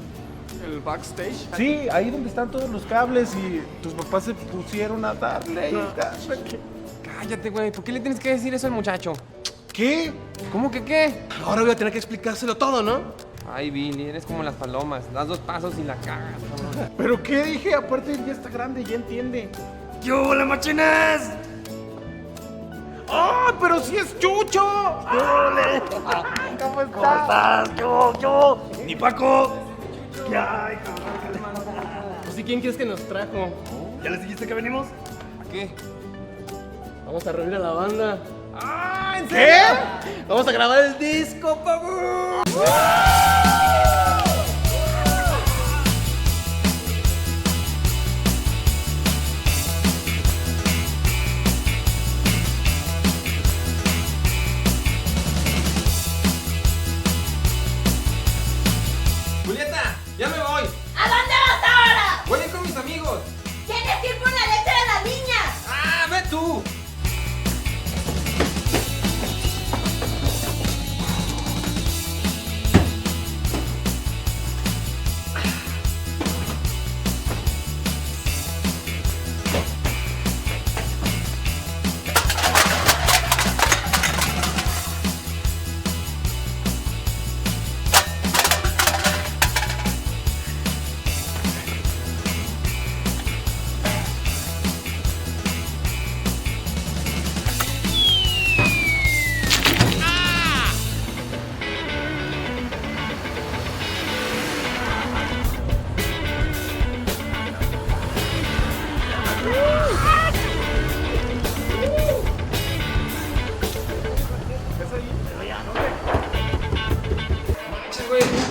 el backstage? Sí, ahí donde están todos los cables y tus papás se pusieron a darle. No. Cállate, güey. ¿Por qué le tienes que decir eso al muchacho? ¿Qué? ¿Cómo que qué? Ahora voy a tener que explicárselo todo, ¿no? Ay, Billy, eres como las palomas. Das 2 pasos y la cagas, cabrón. ¿Pero qué dije? Aparte, ya está grande, ya entiende. ¡Qué hola, machines! ¡Oh, pero sí es Chucho! ¡Ole! ¿Cómo estás? ¿Qué? ¡Mi Paco! ¿Qué hay, Pues, ¿y quién crees que nos trajo? ¿Ya les dijiste que venimos? ¿A qué? Vamos a reunir a la banda. ¡Ah, en ¿Qué? serio! Vamos a grabar el disco, pavo. ¡Julieta! ¡Ya me voy! ¿A dónde vas ahora? Voy a ir con mis amigos. Tienes que ir por la leche de las niñas. ¡Ah, ve tú!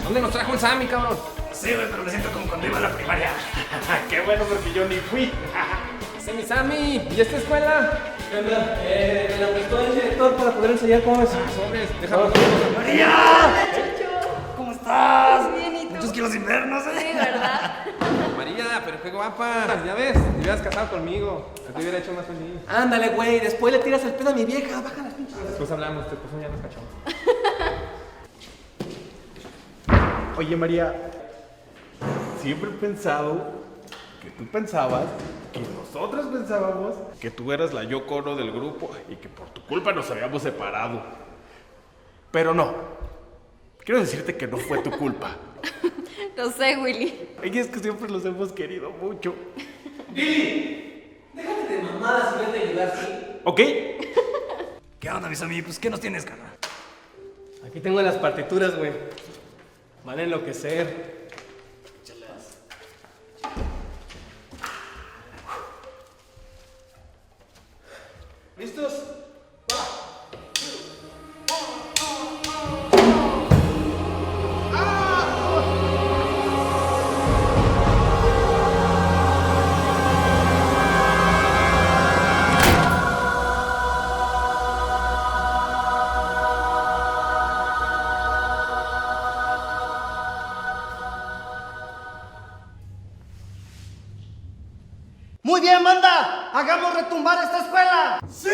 ¿Dónde nos trajo el Sammy, cabrón? sé, güey, pero me siento como cuando iba a la primaria. Qué bueno, porque yo ni fui. ¡Sammy, Sammy! ¿Y esta escuela? ¿Qué onda? Me la prestó el director para poder enseñar cómo es. Sobres, déjame. ¡María! ¿Cómo estás? Bien, ¿y tú? Muchos kilos sin vernos, ¿eh? Sí, ¿verdad? María, pero qué guapa. Ya ves, te hubieras casado conmigo. Te hubiera hecho más feliz. Ándale, güey, después le tiras el pedo a mi vieja. Baja las pinches. Después hablamos, después ya nos cachamos. Oye, María, siempre he pensado que tú pensabas, que nosotros pensábamos que tú eras la Yoko Ono del grupo y que por tu culpa nos habíamos separado. Pero no. Quiero decirte que no fue tu culpa. Lo sé, Willy. Y es que siempre los hemos querido mucho. ¡Billy! Déjate de mamadas y vete a ayudar, ¿sí? ¿Ok? ¿Qué onda, mis amigos? Pues, ¿qué nos tienes, carnal? Aquí tengo las partituras, güey. Van a enloquecer. ¿Listos? Muy bien, banda, hagamos retumbar esta escuela. ¡Sí!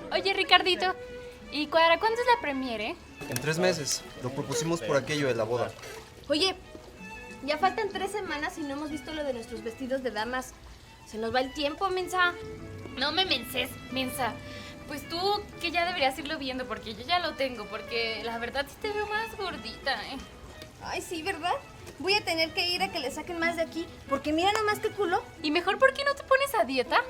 Oye, Ricardito, ¿y cuándo es la premiere? En 3 meses. Lo propusimos por aquello de la boda. Oye, ya faltan 3 semanas y no hemos visto lo de nuestros vestidos de damas. Se nos va el tiempo, mensa. No me menses, mensa. Pues tú que ya deberías irlo viendo porque yo ya lo tengo, porque la verdad sí te veo más gordita, ¿eh? Ay, sí, ¿verdad? Voy a tener que ir a que le saquen más de aquí, porque mira nomás qué culo. Y mejor, ¿por qué no te pones a dieta?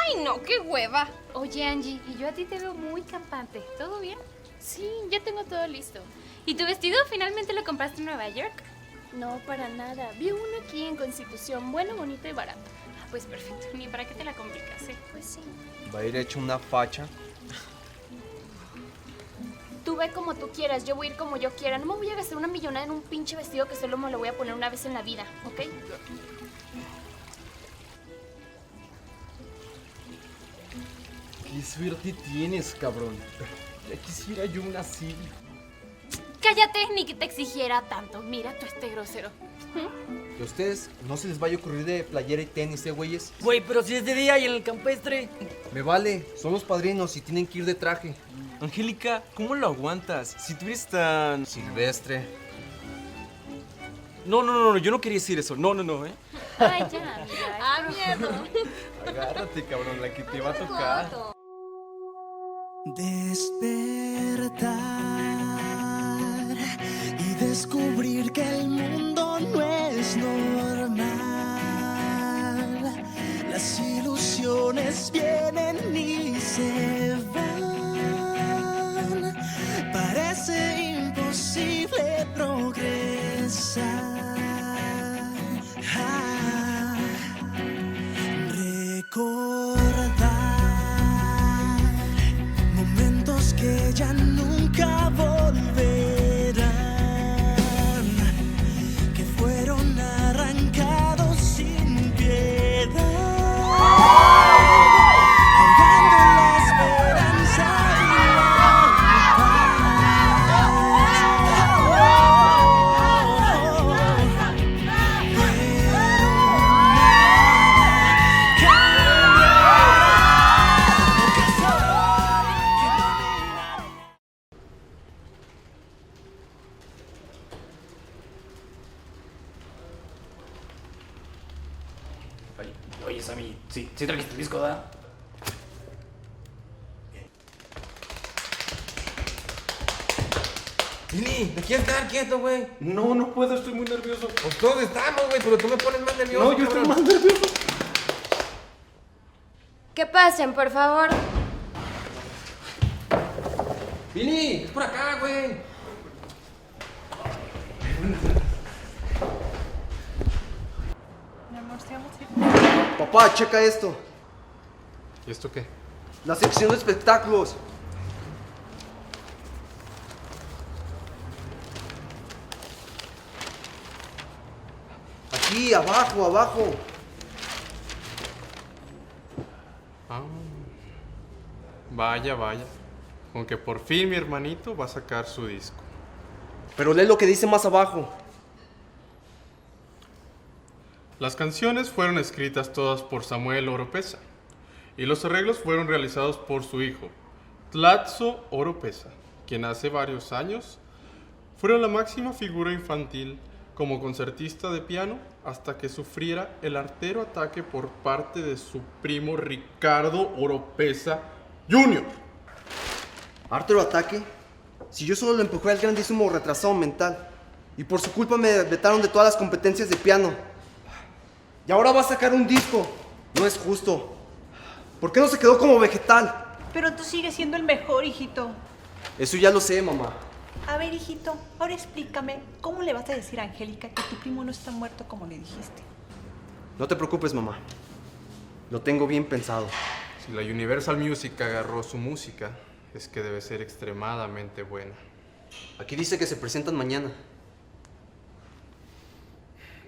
Ay, no, qué hueva. Oye, Angie, y yo a ti te veo muy campante. ¿Todo bien? Sí, ya tengo todo listo. ¿Y tu vestido finalmente lo compraste en Nueva York? No, para nada. Vi uno aquí en Constitución, bueno, bonito y barato. Ah, pues perfecto. Ni para qué te la complicas, ¿eh? Pues sí. Va a ir hecho una facha. Tú ve como tú quieras, yo voy a ir como yo quiera. No me voy a gastar una millonada en un pinche vestido que solo me lo voy a poner una vez en la vida, ¿ok? Qué suerte tienes, cabrón. Ya quisiera yo una así. Cállate, ni que te exigiera tanto. Mira tú este grosero. ¿Y a ustedes no se les vaya a ocurrir de playera y tenis, güeyes? Güey, pero si es de día y en el campestre. Me vale, son los padrinos y tienen que ir de traje. Angélica, ¿cómo lo aguantas? Si tú eres tan... Silvestre. No, yo no quería decir eso. No, ¿eh? Ay, ya, amiga. ¡Ah, miedo! Agárrate, cabrón, la que te va a tocar. Despertar y descubrir que el mundo no es normal. Las ilusiones vienen y se van. Parece imposible progresar. Recordar momentos que ya nunca volverán, que fueron arrancados sin piedad, ahogando las Oye, Sammy, sí trajiste el disco, ¿verdad? Billy, ¿te quieres quedar quieto, güey? No puedo, estoy muy nervioso. Pues todos estamos, güey, pero tú me pones más nervioso. No, yo estoy más nervioso. Que pasen, por favor. Billy, es por acá, güey. Mi amor, ¿sí vamos a ir? Papá, checa esto. ¿Y esto qué? La sección de espectáculos. Aquí, abajo. Ah, vaya. Aunque por fin mi hermanito va a sacar su disco. Pero lee lo que dice más abajo. Las canciones fueron escritas todas por Samuel Oropesa y los arreglos fueron realizados por su hijo, Tlatzo Oropesa, quien hace varios años fueron la máxima figura infantil como concertista de piano hasta que sufriera el artero ataque por parte de su primo Ricardo Oropesa Jr. ¿Artero ataque? Si yo solo lo empujé al grandísimo retrasado mental y por su culpa me vetaron de todas las competencias de piano. Y ahora va a sacar un disco. No es justo. ¿Por qué no se quedó como vegetal? Pero tú sigues siendo el mejor, hijito. Eso ya lo sé, mamá. A ver, hijito, ahora explícame, ¿cómo le vas a decir a Angélica que tu primo no está muerto como le dijiste? No te preocupes, mamá. Lo tengo bien pensado. Si la Universal Music agarró su música, es que debe ser extremadamente buena. Aquí dice que se presentan mañana.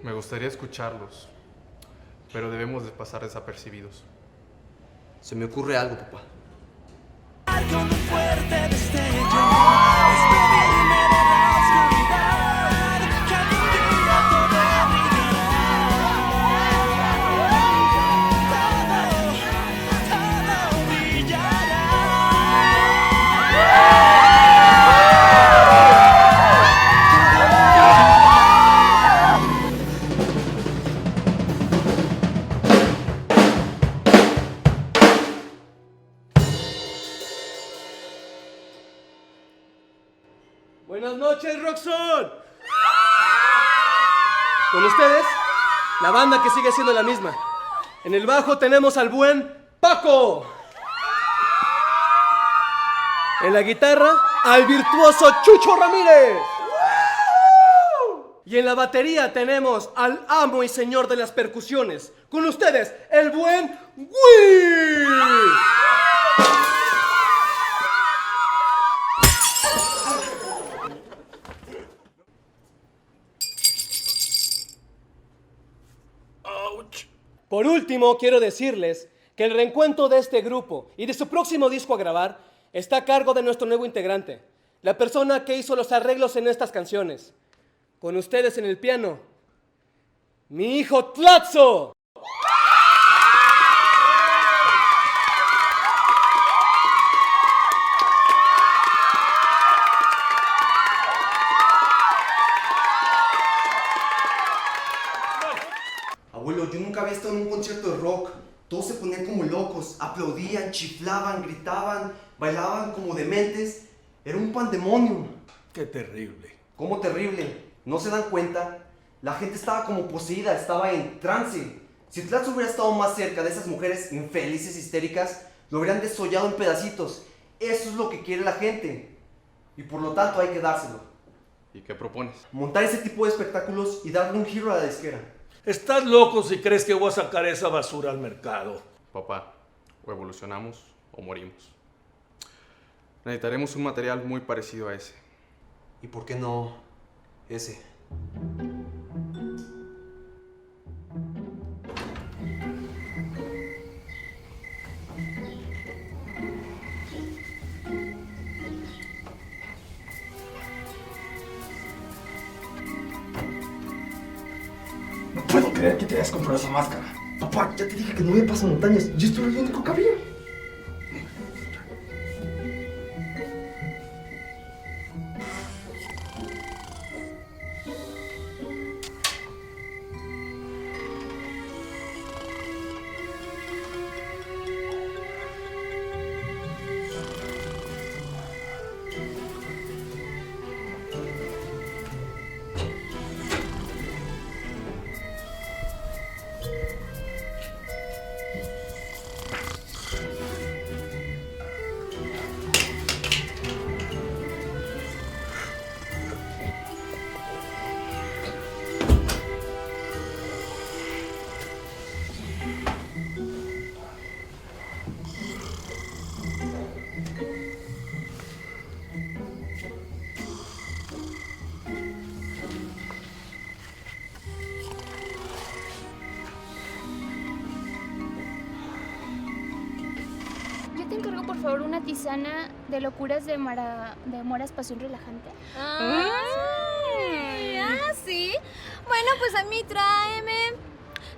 Me gustaría escucharlos, pero debemos de pasar desapercibidos. Se me ocurre algo, papá. Con un fuerte destello, despedirme de la oscuridad, que algún día todo Buenas noches, Roxxon. Con ustedes, la banda que sigue siendo la misma. En el bajo tenemos al buen Paco. En la guitarra, al virtuoso Chucho Ramírez. Y en la batería tenemos al amo y señor de las percusiones. Con ustedes, el buen Wii. Por último, quiero decirles que el reencuentro de este grupo y de su próximo disco a grabar está a cargo de nuestro nuevo integrante, la persona que hizo los arreglos en estas canciones. Con ustedes en el piano, mi hijo Tlatzo. Abuelo, yo nunca había estado en un concierto de rock. Todos se ponían como locos, aplaudían, chiflaban, gritaban, bailaban como dementes. Era un pandemonium. Qué terrible. ¿Cómo terrible? ¿No se dan cuenta? La gente estaba como poseída, estaba en trance. Si Tlatzo hubiera estado más cerca de esas mujeres infelices, histéricas, lo habrían desollado en pedacitos. Eso es lo que quiere la gente. Y por lo tanto hay que dárselo. ¿Y qué propones? Montar ese tipo de espectáculos y darle un giro a la disquera. Estás loco si crees que voy a sacar esa basura al mercado. Papá, o evolucionamos o morimos. Necesitaremos un material muy parecido a ese. ¿Y por qué no ese? No puedo creer que te hayas comprado esa máscara. Papá, ya te dije que no me paso montañas. Y esto era lo único que había. encargo, por favor, una tisana de locuras de Moras Pasión Relajante? Sí. Bueno, pues a mí tráeme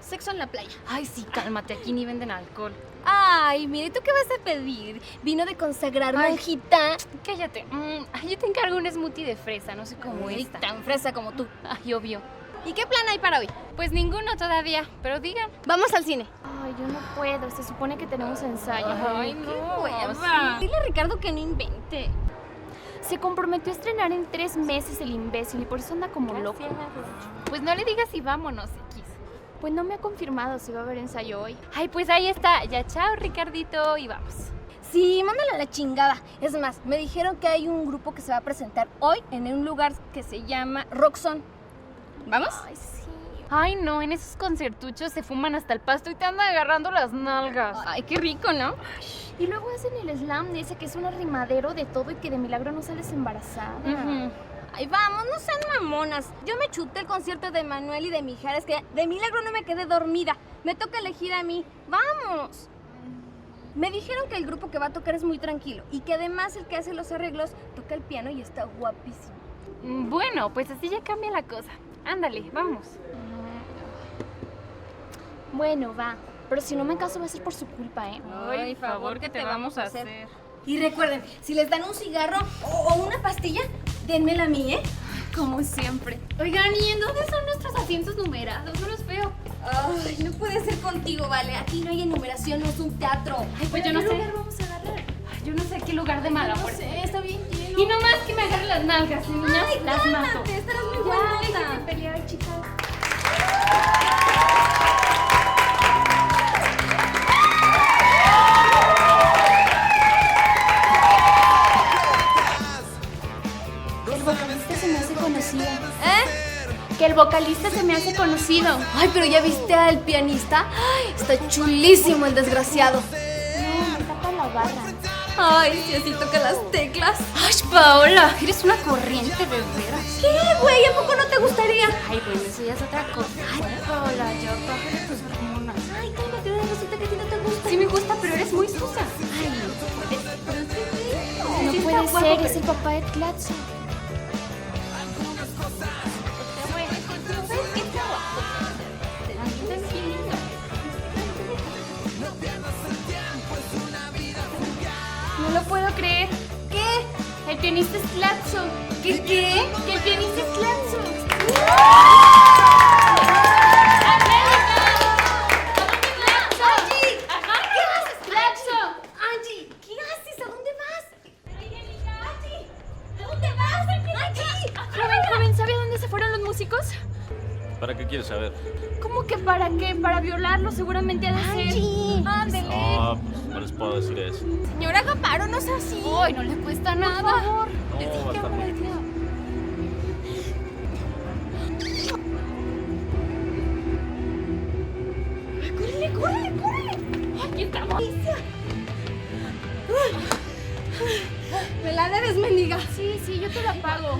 sexo en la playa. Ay, sí, cálmate, aquí ni venden alcohol. Ay, mire, ¿tú qué vas a pedir? ¿Vino de consagrar, monjita? Cállate. Yo te encargo un smoothie de fresa, no sé cómo Uy, está. tan fresa como tú. Ay, obvio. ¿Y qué plan hay para hoy? Pues ninguno todavía, pero digan. Vamos al cine. Ay, yo no puedo, se supone que tenemos ensayo. Ay, qué no. hueva. Dile a Ricardo que no invente. Se comprometió a estrenar en 3 meses el imbécil y por eso anda como loco. Pues no le digas y vámonos, X. Pues no me ha confirmado si va a haber ensayo hoy. Ay, pues ahí está. Ya chao, Ricardito, y vamos. Sí, mándale a la chingada. Es más, me dijeron que hay un grupo que se va a presentar hoy en un lugar que se llama Roxon. ¿Vamos? Ay, sí. Ay, no, en esos concertuchos se fuman hasta el pasto y te andan agarrando las nalgas. Ay, qué rico, ¿no? Y luego hacen el slam, dice que es un arrimadero de todo y que de milagro no sales embarazada. Ay, vamos, no sean mamonas. Yo me chuté el concierto de Manuel y de Mijares, que de milagro no me quedé dormida. Me toca elegir a mí. ¡Vamos! Me dijeron que el grupo que va a tocar es muy tranquilo y que además el que hace los arreglos toca el piano y está guapísimo. Bueno, pues así ya cambia la cosa. Ándale, vamos. Bueno, va. Pero si no me caso va a ser por su culpa, ¿eh? Ay, favor, ¿qué te vamos a hacer? Y recuerden, si les dan un cigarro o una pastilla, denmela a mí, ¿eh? Como siempre. Oigan, ¿y en dónde son nuestros asientos numerados? No los veo. Ay, no puede ser contigo, vale. Aquí no hay enumeración, no es un teatro. Ay, pues yo no sé. ¿Qué lugar vamos a agarrar? Ay, yo no sé qué lugar de mala No sé, está bien lleno. Y nomás que me agarren las nalgas, niñas, Ay, las mato. cálmate, estarás muy Ya, buena. déjenme pelear, chicas. El vocalista se me hace conocido. Que el vocalista se me hace conocido. Ay, pero ¿ya viste al pianista? Ay, está chulísimo el desgraciado. No, me tapa la barra. Ay, si así toca las teclas. Ay, Paola, eres una corriente de veras. ¿Qué, güey? ¿A poco no te gustaría? Ay, bueno, eso ya es otra cosa. Ay, Paola, ya bájale tus hormonas. Ay, cálmate, una cosita que a ti no te gusta. Sí me gusta, pero eres muy susa. Ay, no puede ser, pero es que No sí puede está guapo, ser, pero- es el papá de Tlatzo. No lo puedo creer. ¿Qué? El pianista es Tlatzo. ¿Qué? Que el pianista es Tlatzo. ¡Angie! ¿Qué haces? ¡Tlatzo! Angie, ¿qué haces? ¿A dónde vas? Angie, ¿a dónde vas? Angie. Joven, ¿sabe a dónde se fueron los músicos? ¿Para qué quieres saber? ¿Cómo que para qué? Para violarlo seguramente ha de ser. Angie, ándele. No, pues no les puedo decir eso. Señora Gaparo, no sea así. Ay, no le cuesta nada. Por favor. No, va a estar bien. ¡Córrele! Aquí estamos. Me la debes, mendiga. Sí, yo te la pago.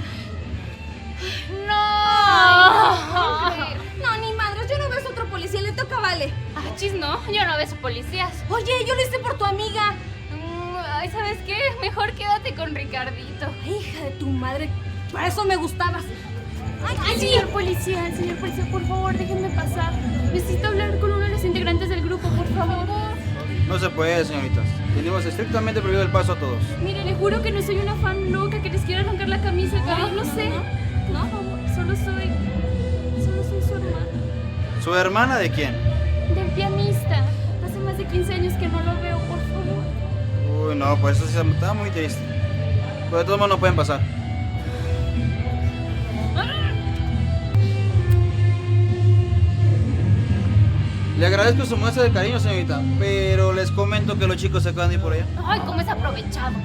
No, ni madres, yo no beso a otro policía, le toca a Vale. Ah, chis, no, yo no beso policías. Oye, yo lo hice por tu amiga. Ay, ¿sabes qué? Mejor quédate con Ricardito. Ay, hija de tu madre, para eso me gustabas. Ay, Señor policía, por favor, déjenme pasar. Necesito hablar con uno de los integrantes del grupo, por favor. No se puede, señoritas. Tenemos estrictamente prohibido el paso a todos. Mire, le juro que no soy una fan loca que les quiera arrancar la camisa. No sé. ¿No? Por favor, solo soy su hermana. ¿Su hermana de quién? Del pianista. Hace más de 15 años que no lo veo, por favor. Uy, no, pues eso sí está muy triste. Pero de todos modos no pueden pasar. Le agradezco su muestra de cariño, señorita, pero les comento que los chicos se acaban de ir por allá. Ay, cómo es aprovechado.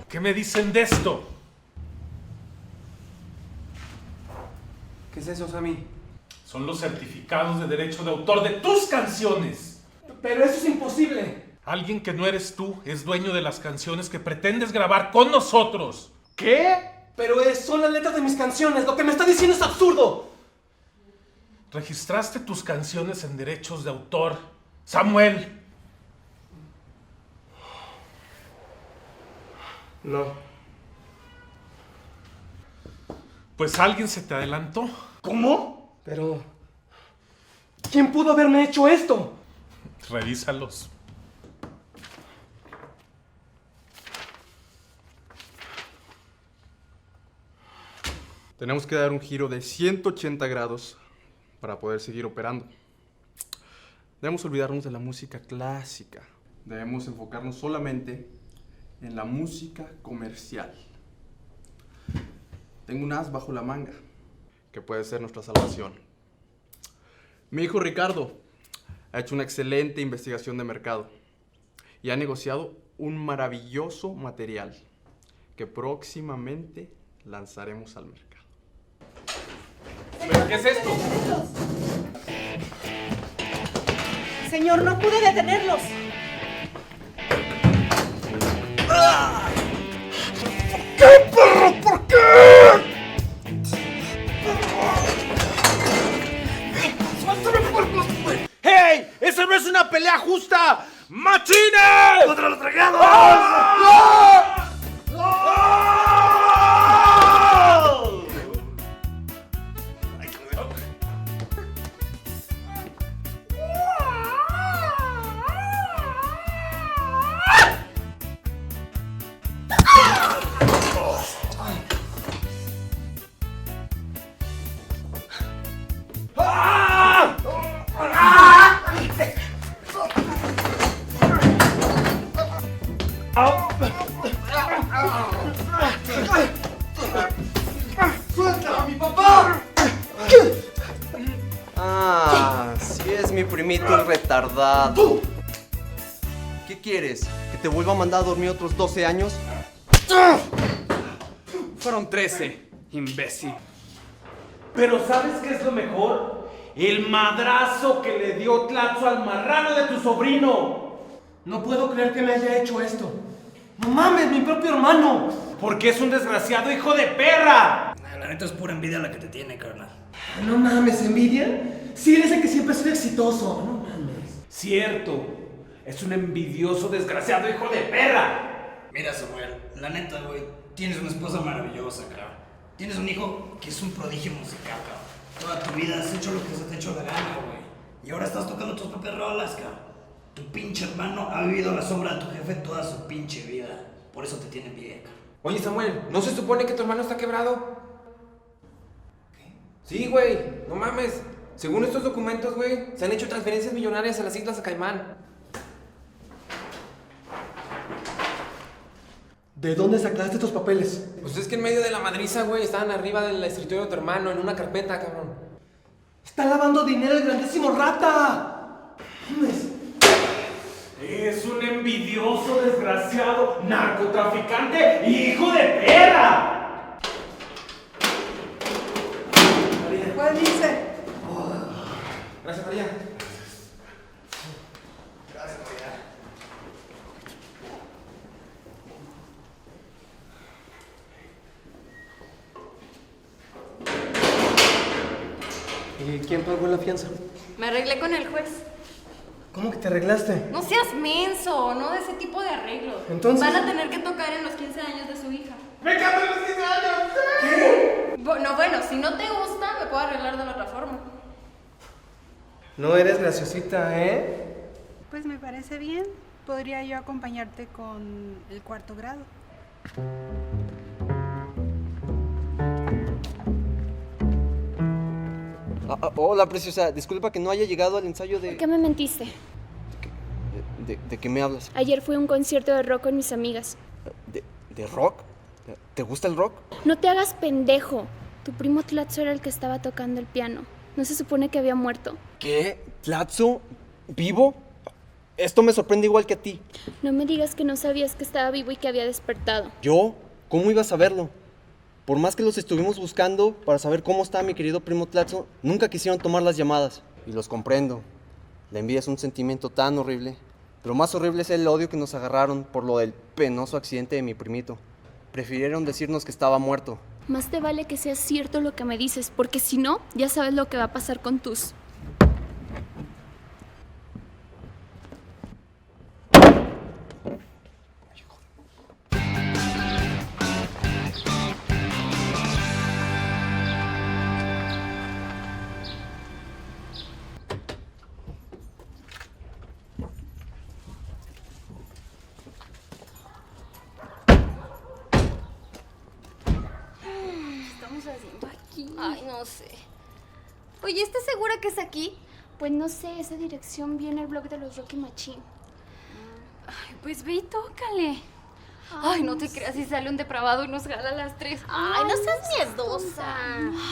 ¿Qué me dicen de esto? ¿Qué es eso, Sammy? Son los certificados de derecho de autor de tus canciones. Pero eso es imposible. Alguien que no eres tú es dueño de las canciones que pretendes grabar con nosotros. ¿Qué? Pero son las letras de mis canciones. Lo que me está diciendo es absurdo. ¿Registraste tus canciones en derechos de autor, Samuel? No. Pues alguien se te adelantó. ¿Cómo? Pero... ¿quién pudo haberme hecho esto? Revísalos. Tenemos que dar un giro de 180 grados para poder seguir operando. Debemos olvidarnos de la música clásica. Debemos enfocarnos solamente en la música comercial. Tengo un as bajo la manga, que puede ser nuestra salvación. Mi hijo Ricardo ha hecho una excelente investigación de mercado y ha negociado un maravilloso material que próximamente lanzaremos al mercado. ¿Pero qué es esto? Señor, no pude detenerlos. ¿Qué, perro? ¿Por qué? ¡Hey! ¡Esa no es una pelea justa! ¡Machines! ¡Contra los dragados! ¡Ah! ¡Suelta a mi papá! Ah, sí es mi primito el retardado. ¿Qué quieres? ¿Que te vuelva a mandar a dormir otros 12 años? Fueron 13, imbécil. Pero ¿sabes qué es lo mejor? El madrazo que le dio Tlatzo al marrano de tu sobrino. No puedo creer que me haya hecho esto. ¡No mames, mi propio hermano! Porque es un desgraciado hijo de perra. La neta es pura envidia la que te tiene, carnal. No mames, ¿envidia? Si eres el que siempre ha sido exitoso. No mames. Cierto, es un envidioso desgraciado hijo de perra. Mira, Samuel, la neta, güey, tienes una esposa maravillosa, cabrón. Tienes un hijo que es un prodigio musical, cabrón. Toda tu vida has hecho lo que se te ha hecho la gana, güey. Y ahora estás tocando tus propias rolas, cabrón. Tu pinche hermano ha vivido a la sombra de tu jefe toda su pinche vida. Por eso te tiene envidia, cabrón. Oye, Samuel, ¿no se supone que tu hermano está quebrado? ¿Qué? Sí, güey, no mames. Según estos documentos, güey, se han hecho transferencias millonarias a las Islas de Caimán. ¿De dónde sacaste estos papeles? Pues es que en medio de la madriza, güey, estaban arriba del escritorio de tu hermano, en una carpeta, cabrón. ¡Está lavando dinero el grandísimo rata! Es un envidioso desgraciado, narcotraficante, hijo de perra. ¿Cuál dice? Gracias, María. Gracias, María. ¿Y quién pagó la fianza? Me arreglé con el juez. ¿Cómo que te arreglaste? No seas menso, no de ese tipo de arreglos. Entonces... Van a tener que tocar en los 15 años de su hija. ¡Me encantan los 15 años! ¿Qué? Bueno, si no te gusta, me puedo arreglar de la otra forma. No eres graciosita, ¿eh? Pues me parece bien. Podría yo acompañarte con el cuarto grado. Hola, preciosa. Disculpa que no haya llegado al ensayo de... ¿Por qué me mentiste? ¿De qué me hablas? Ayer fui a un concierto de rock con mis amigas. ¿De rock? ¿Te gusta el rock? No te hagas pendejo. Tu primo Tlatzo era el que estaba tocando el piano. ¿No se supone que había muerto? ¿Qué? ¿Tlatzo? ¿Vivo? Esto me sorprende igual que a ti. No me digas que no sabías que estaba vivo y que había despertado. ¿Yo? ¿Cómo iba a saberlo? Por más que los estuvimos buscando para saber cómo estaba mi querido primo Tlatzo, nunca quisieron tomar las llamadas. Y los comprendo. La envidia es un sentimiento tan horrible. Pero más horrible es el odio que nos agarraron por lo del penoso accidente de mi primito. Prefirieron decirnos que estaba muerto. Más te vale que sea cierto lo que me dices, porque si no, ya sabes lo que va a pasar con tus... Estamos haciendo aquí. Ay, no sé. Oye, ¿estás segura que es aquí? Pues no sé, esa dirección viene el blog de los Rocky Machine. Ay, pues ve y tócale. Ay, no te creas si sale un depravado y nos jala a las 3. Ay, no seas miedosa.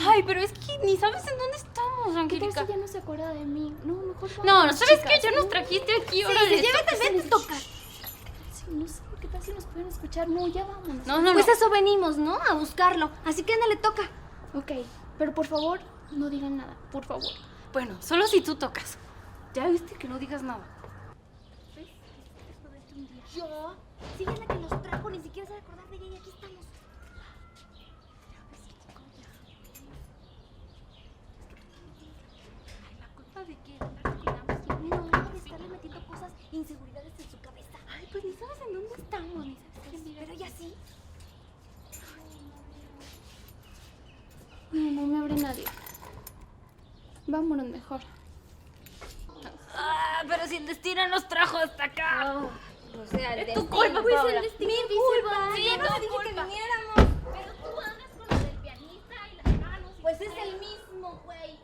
Ay, pero es que ni sabes en dónde estamos, ¿Qué Angélica. tal si ya no se acuerda de mí? No, mejor vamos No, con las ¿sabes chicas, qué? Ya ¿no? nos trajiste aquí, Sí, órale. sí, llévate, vete a tocar. Sí, no sé, ¿qué tal si nos pueden escuchar? No, ya vamos. No. Pues eso venimos, ¿no? A buscarlo. Así que ándale, toca. Ok, pero por favor, no digan nada, por favor. Bueno, solo si tú tocas. Ya viste que no digas nada. Yo, si ella es la que nos trajo, ni siquiera se va a acordar de ella y aquí estamos. Ay, ¿la culpa de qué? ¿La cuidamos? No, de estarle metiendo cosas, inseguridades en su cabeza. Ay, pues ni sabes en dónde estamos, ni sabes qué mira. Pero ella sí. No me abre nadie. Vámonos mejor. Ah, pero si el destino nos trajo hasta acá. O sea, el Es tu destino, culpa, pues, Paula. el destino, Mi culpa. culpa. Sí, Sí, no tu te dije que culpa. viniéramos. Pero tú andas con lo del pianista y las manos. Pues es el mismo, güey.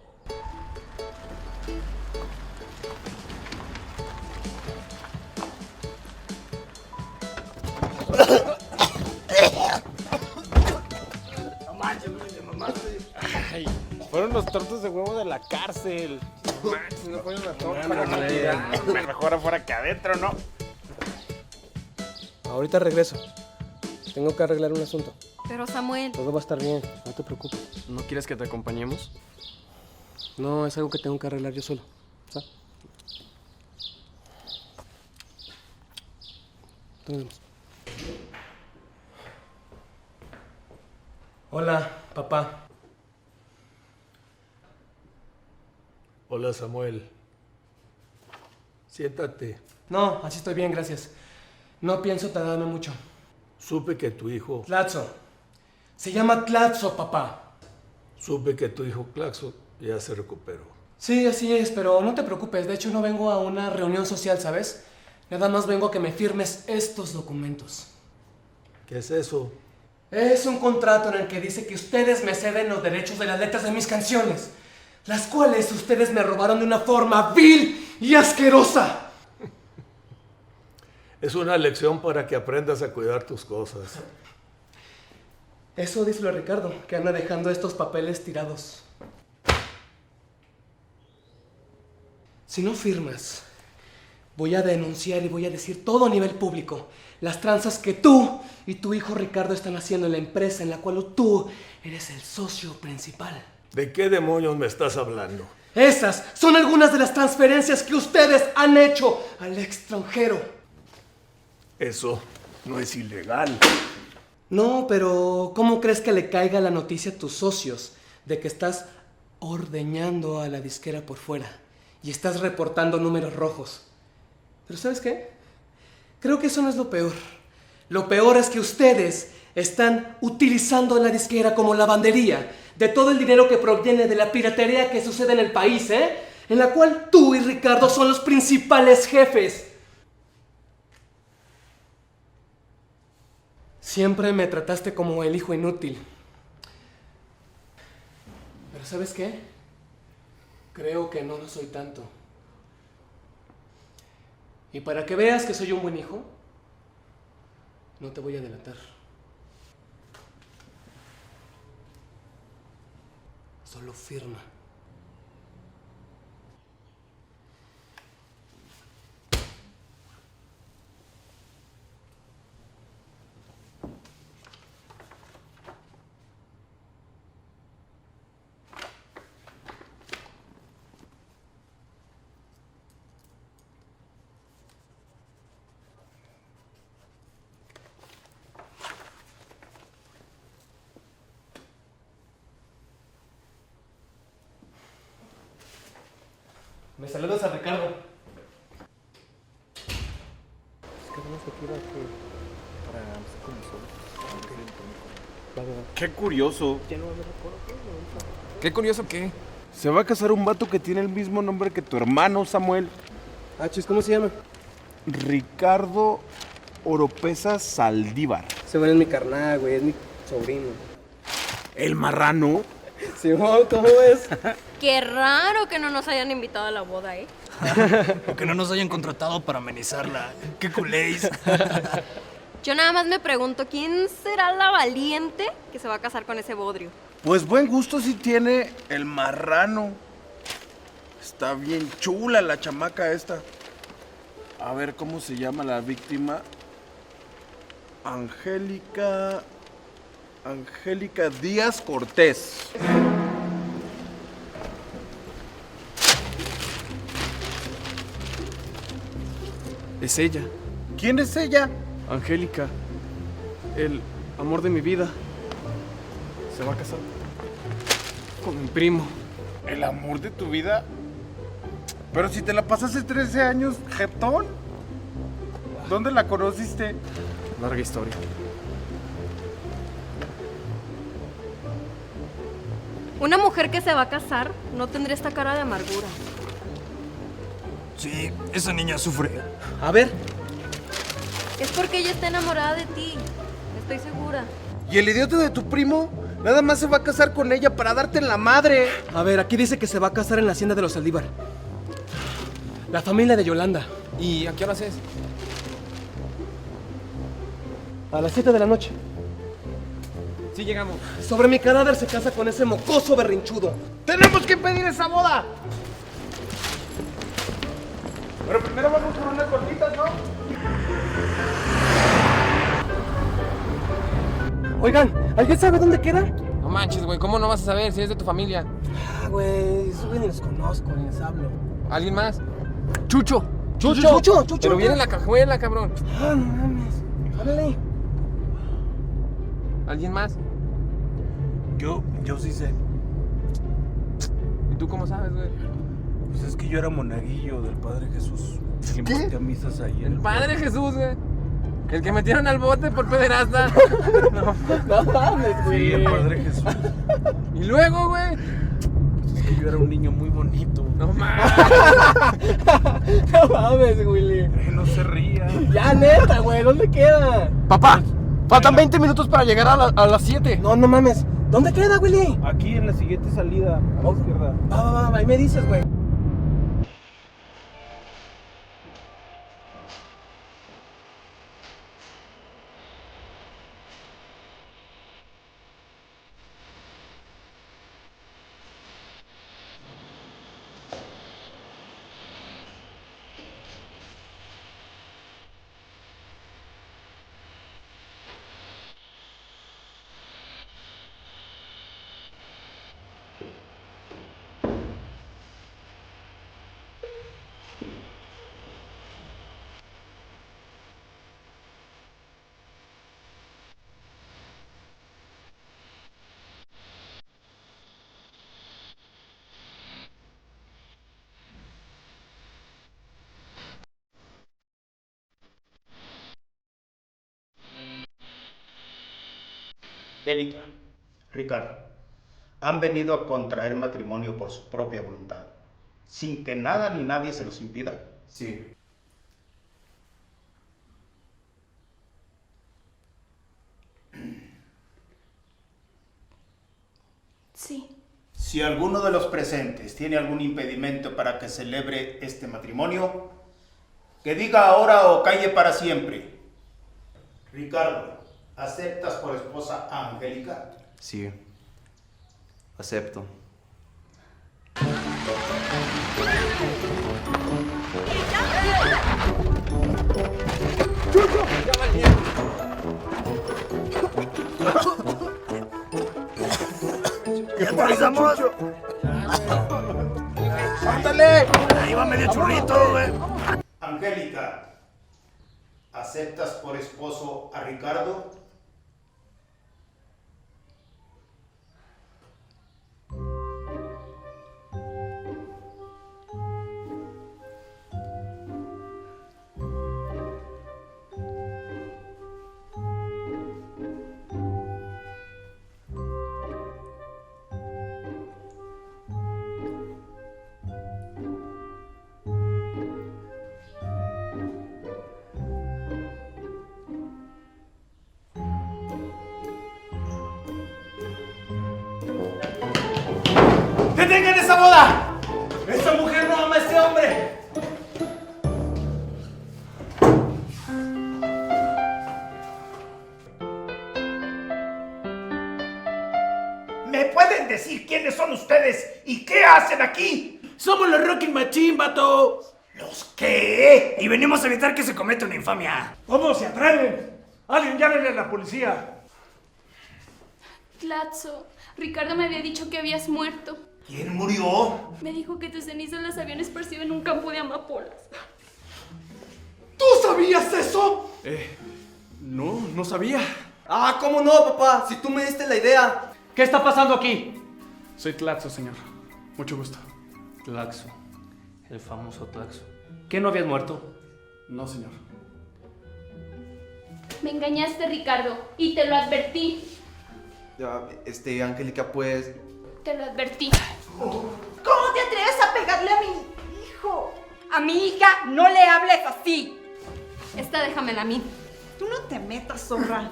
No manches, güey, te mamaste. Ay, fueron los tortos de huevo de la cárcel. No manches, no fueron las tortas. Mejor afuera que adentro, ¿no? Ahorita regreso. Tengo que arreglar un asunto. Pero Samuel, Todo va a estar bien, no te preocupes. ¿No quieres que te acompañemos? No, es algo que tengo que arreglar yo solo. ¿Sabes? Nos vemos. Hola, papá. Hola, Samuel. Siéntate. No, así estoy bien, gracias. No pienso tardarme mucho. Supe que tu hijo... Tlatzo. Se llama Tlatzo, papá. Supe que tu hijo Claxo ya se recuperó. Sí, así es, pero no te preocupes. De hecho, no vengo a una reunión social, ¿sabes? Nada más vengo a que me firmes estos documentos. ¿Qué es eso? Es un contrato en el que dice que ustedes me ceden los derechos de las letras de mis canciones, las cuales ustedes me robaron de una forma vil y asquerosa. Es una lección para que aprendas a cuidar tus cosas. Eso díselo a Ricardo, que anda dejando estos papeles tirados. Si no firmas, voy a denunciar y voy a decir todo a nivel público las tranzas que tú y tu hijo Ricardo están haciendo en la empresa en la cual tú eres el socio principal. ¿De qué demonios me estás hablando? Esas son algunas de las transferencias que ustedes han hecho al extranjero. Eso no es ilegal. No, pero ¿cómo crees que le caiga la noticia a tus socios de que estás ordeñando a la disquera por fuera y estás reportando números rojos? Pero ¿sabes qué? Creo que eso no es lo peor. Lo peor es que ustedes están utilizando a la disquera como lavandería de todo el dinero que proviene de la piratería que sucede en el país, ¿eh? En la cual tú y Ricardo son los principales jefes. Siempre me trataste como el hijo inútil. Pero ¿sabes qué? Creo que no lo soy tanto. Y para que veas que soy un buen hijo, no te voy a delatar. Solo firma. Me saludas a Ricardo. Qué curioso. ¿Qué curioso qué? Se va a casar un vato que tiene el mismo nombre que tu hermano Samuel. Ah, chis, ¿cómo se llama? Ricardo Oropesa Saldívar. Se es mi carnal, güey, es mi sobrino. ¿El marrano? Simón, ¿cómo es? Qué raro que no nos hayan invitado a la boda, ¿eh? O que no nos hayan contratado para amenizarla. ¡Qué culéis! Yo nada más me pregunto, ¿quién será la valiente que se va a casar con ese bodrio? Pues buen gusto sí tiene el marrano. Está bien chula la chamaca esta. A ver, ¿cómo se llama la víctima? Angélica Díaz Cortés. Es ella, ¿Quién es ella? Angélica. El amor de mi vida. Se va a casar con mi primo. ¿El amor de tu vida? Pero si te la pasaste 13 años, jetón. ¿Dónde la conociste? Larga historia. Una mujer que se va a casar no tendría esta cara de amargura. Sí, esa niña sufre. A ver. Es porque ella está enamorada de ti. Estoy segura. ¿Y el idiota de tu primo? Nada más se va a casar con ella para darte en la madre. A ver, aquí dice que se va a casar en la hacienda de los Saldívar. La familia de Yolanda. ¿Y a qué hora es? A las 7 de la noche. Sí, llegamos. Sobre mi cadáver se casa con ese mocoso berrinchudo. ¡Tenemos que pedir esa boda! Pero primero vamos por unas gorditas, ¿no? Oigan, ¿alguien sabe dónde queda? No manches, güey, ¿cómo no vas a saber si es de tu familia? Ah, güey, esos güey ni los conozco, ni les hablo. ¿Alguien más? ¡Chucho! Pero viene en la cajuela, cabrón. Ah, no mames. Háblale. ¿Alguien más? Yo sí sé. ¿Y tú cómo sabes, güey? Pues es que yo era monaguillo del Padre Jesús. Que impartía misas ahí en El Padre Jesús, güey. El que metieron al bote por pederasta. No mames, güey. Sí, el Padre Jesús. Y luego, güey. Pues es que yo era un niño muy bonito. No mames. No mames, Willy. No se ría. Ya, neta, güey, ¿dónde queda? Papá, faltan 20 minutos para llegar a las 7. No, no mames. ¿Dónde queda, Willy? Aquí en la siguiente salida, a la izquierda. Va, ahí me dices, güey. Erika, Ricardo, han venido a contraer matrimonio por su propia voluntad, sin que nada ni nadie se los impida. Sí. Sí. Si alguno de los presentes tiene algún impedimento para que celebre este matrimonio, que diga ahora o calle para siempre. Ricardo, ¿aceptas por esposa a Angélica? Sí. Acepto. ¿Qué aterrizamos? ¡Ándale! Ahí va medio churrito, güey. Angélica, ¿aceptas por esposo a Ricardo? ¡Detengan esa boda! ¡Esa mujer no ama a ese hombre! ¿Me pueden decir quiénes son ustedes y qué hacen aquí? ¡Somos los Rocking Machine, vato! ¿Los qué? Y venimos a evitar que se cometa una infamia. ¿Cómo se atreven? Alguien llámenle a la policía. Tlatzo, Ricardo me había dicho que habías muerto. ¿Quién murió? Me dijo que tus cenizas las habían esparcido en un campo de amapolas. ¿Tú sabías eso? No sabía. Ah, ¿cómo no, papá? Si tú me diste la idea. ¿Qué está pasando aquí? Soy Tlaxo, señor. Mucho gusto. Tlaxo. El famoso Tlaxo. ¿Qué, no habías muerto? No, señor. Me engañaste, Ricardo, y te lo advertí. Ya, Angélica, pues... Te lo advertí. ¿Cómo te atreves a pegarle a mi hijo? A mi hija no le hables así. Esta déjamela a mí. Tú no te metas, zorra.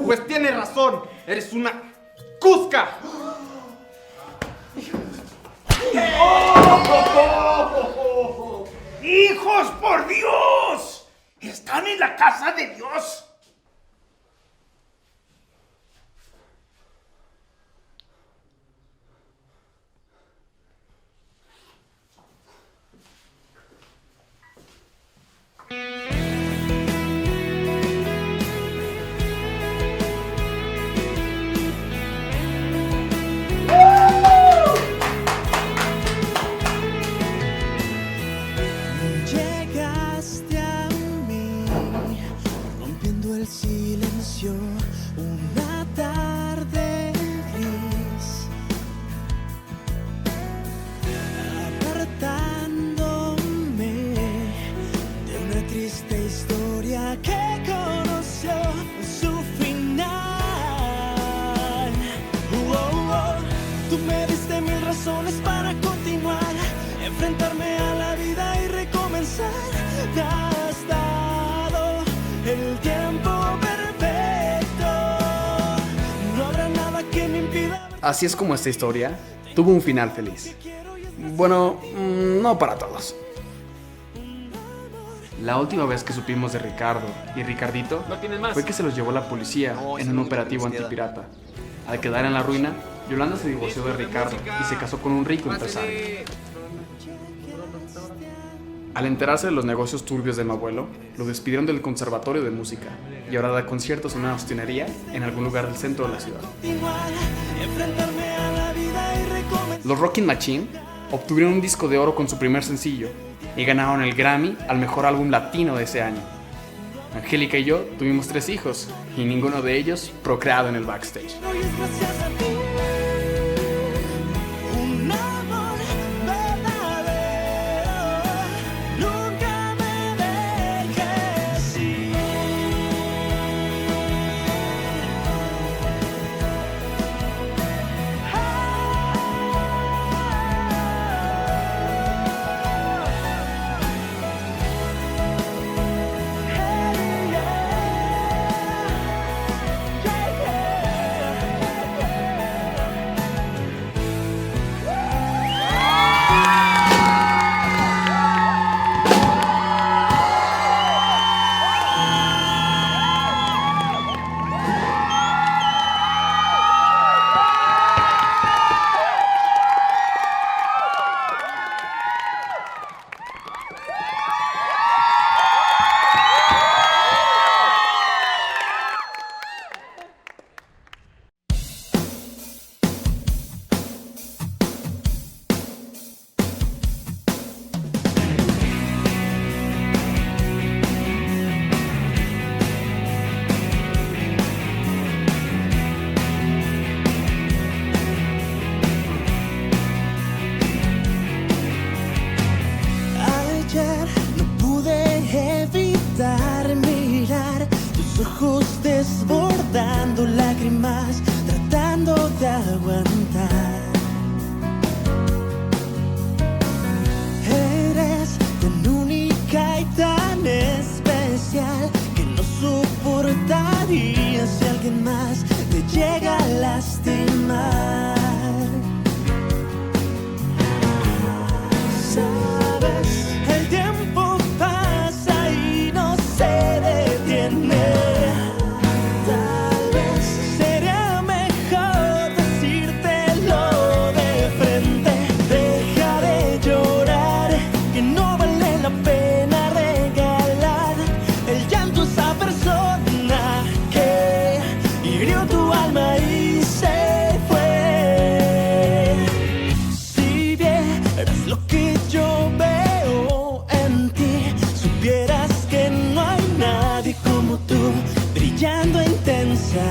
Pues tienes razón. Eres una cusca. ¡Hijos, por Dios! ¡Están en la casa de Dios! Llegaste a mí, rompiendo el silencio, una tarde gris, apartándome de una triste historia que conoció su final. Tú me diste 1000 razones para continuar, enfrentarme a la vida y recomenzar. Te has dado el tiempo perfecto. No habrá nada que me impida. Así es como esta historia tuvo un final feliz. Bueno, no para todos. La última vez que supimos de Ricardo y Ricardito fue que se los llevó la policía en un operativo antipirata. Al quedar en la ruina, Yolanda se divorció de Ricardo y se casó con un rico empresario. Al enterarse de los negocios turbios de mi abuelo, lo despidieron del conservatorio de música y ahora da conciertos en una hostinería en algún lugar del centro de la ciudad. Los Rocking Machine obtuvieron un disco de oro con su primer sencillo y ganaron el Grammy al mejor álbum latino de ese año. Angélica y yo tuvimos 3 hijos y ninguno de ellos procreado en el backstage. Un amor verdadero, nunca me dejes ir. llega a lastimar. Sabes, el tiempo pasa y no se detiene. Tal vez sería mejor decírtelo de frente. Deja de llorar, que no vale la pena regalar el llanto a esa persona que hirió tu alma y se fue. Si vieras lo que yo veo en ti, supieras que no hay nadie como tú, brillando intensa.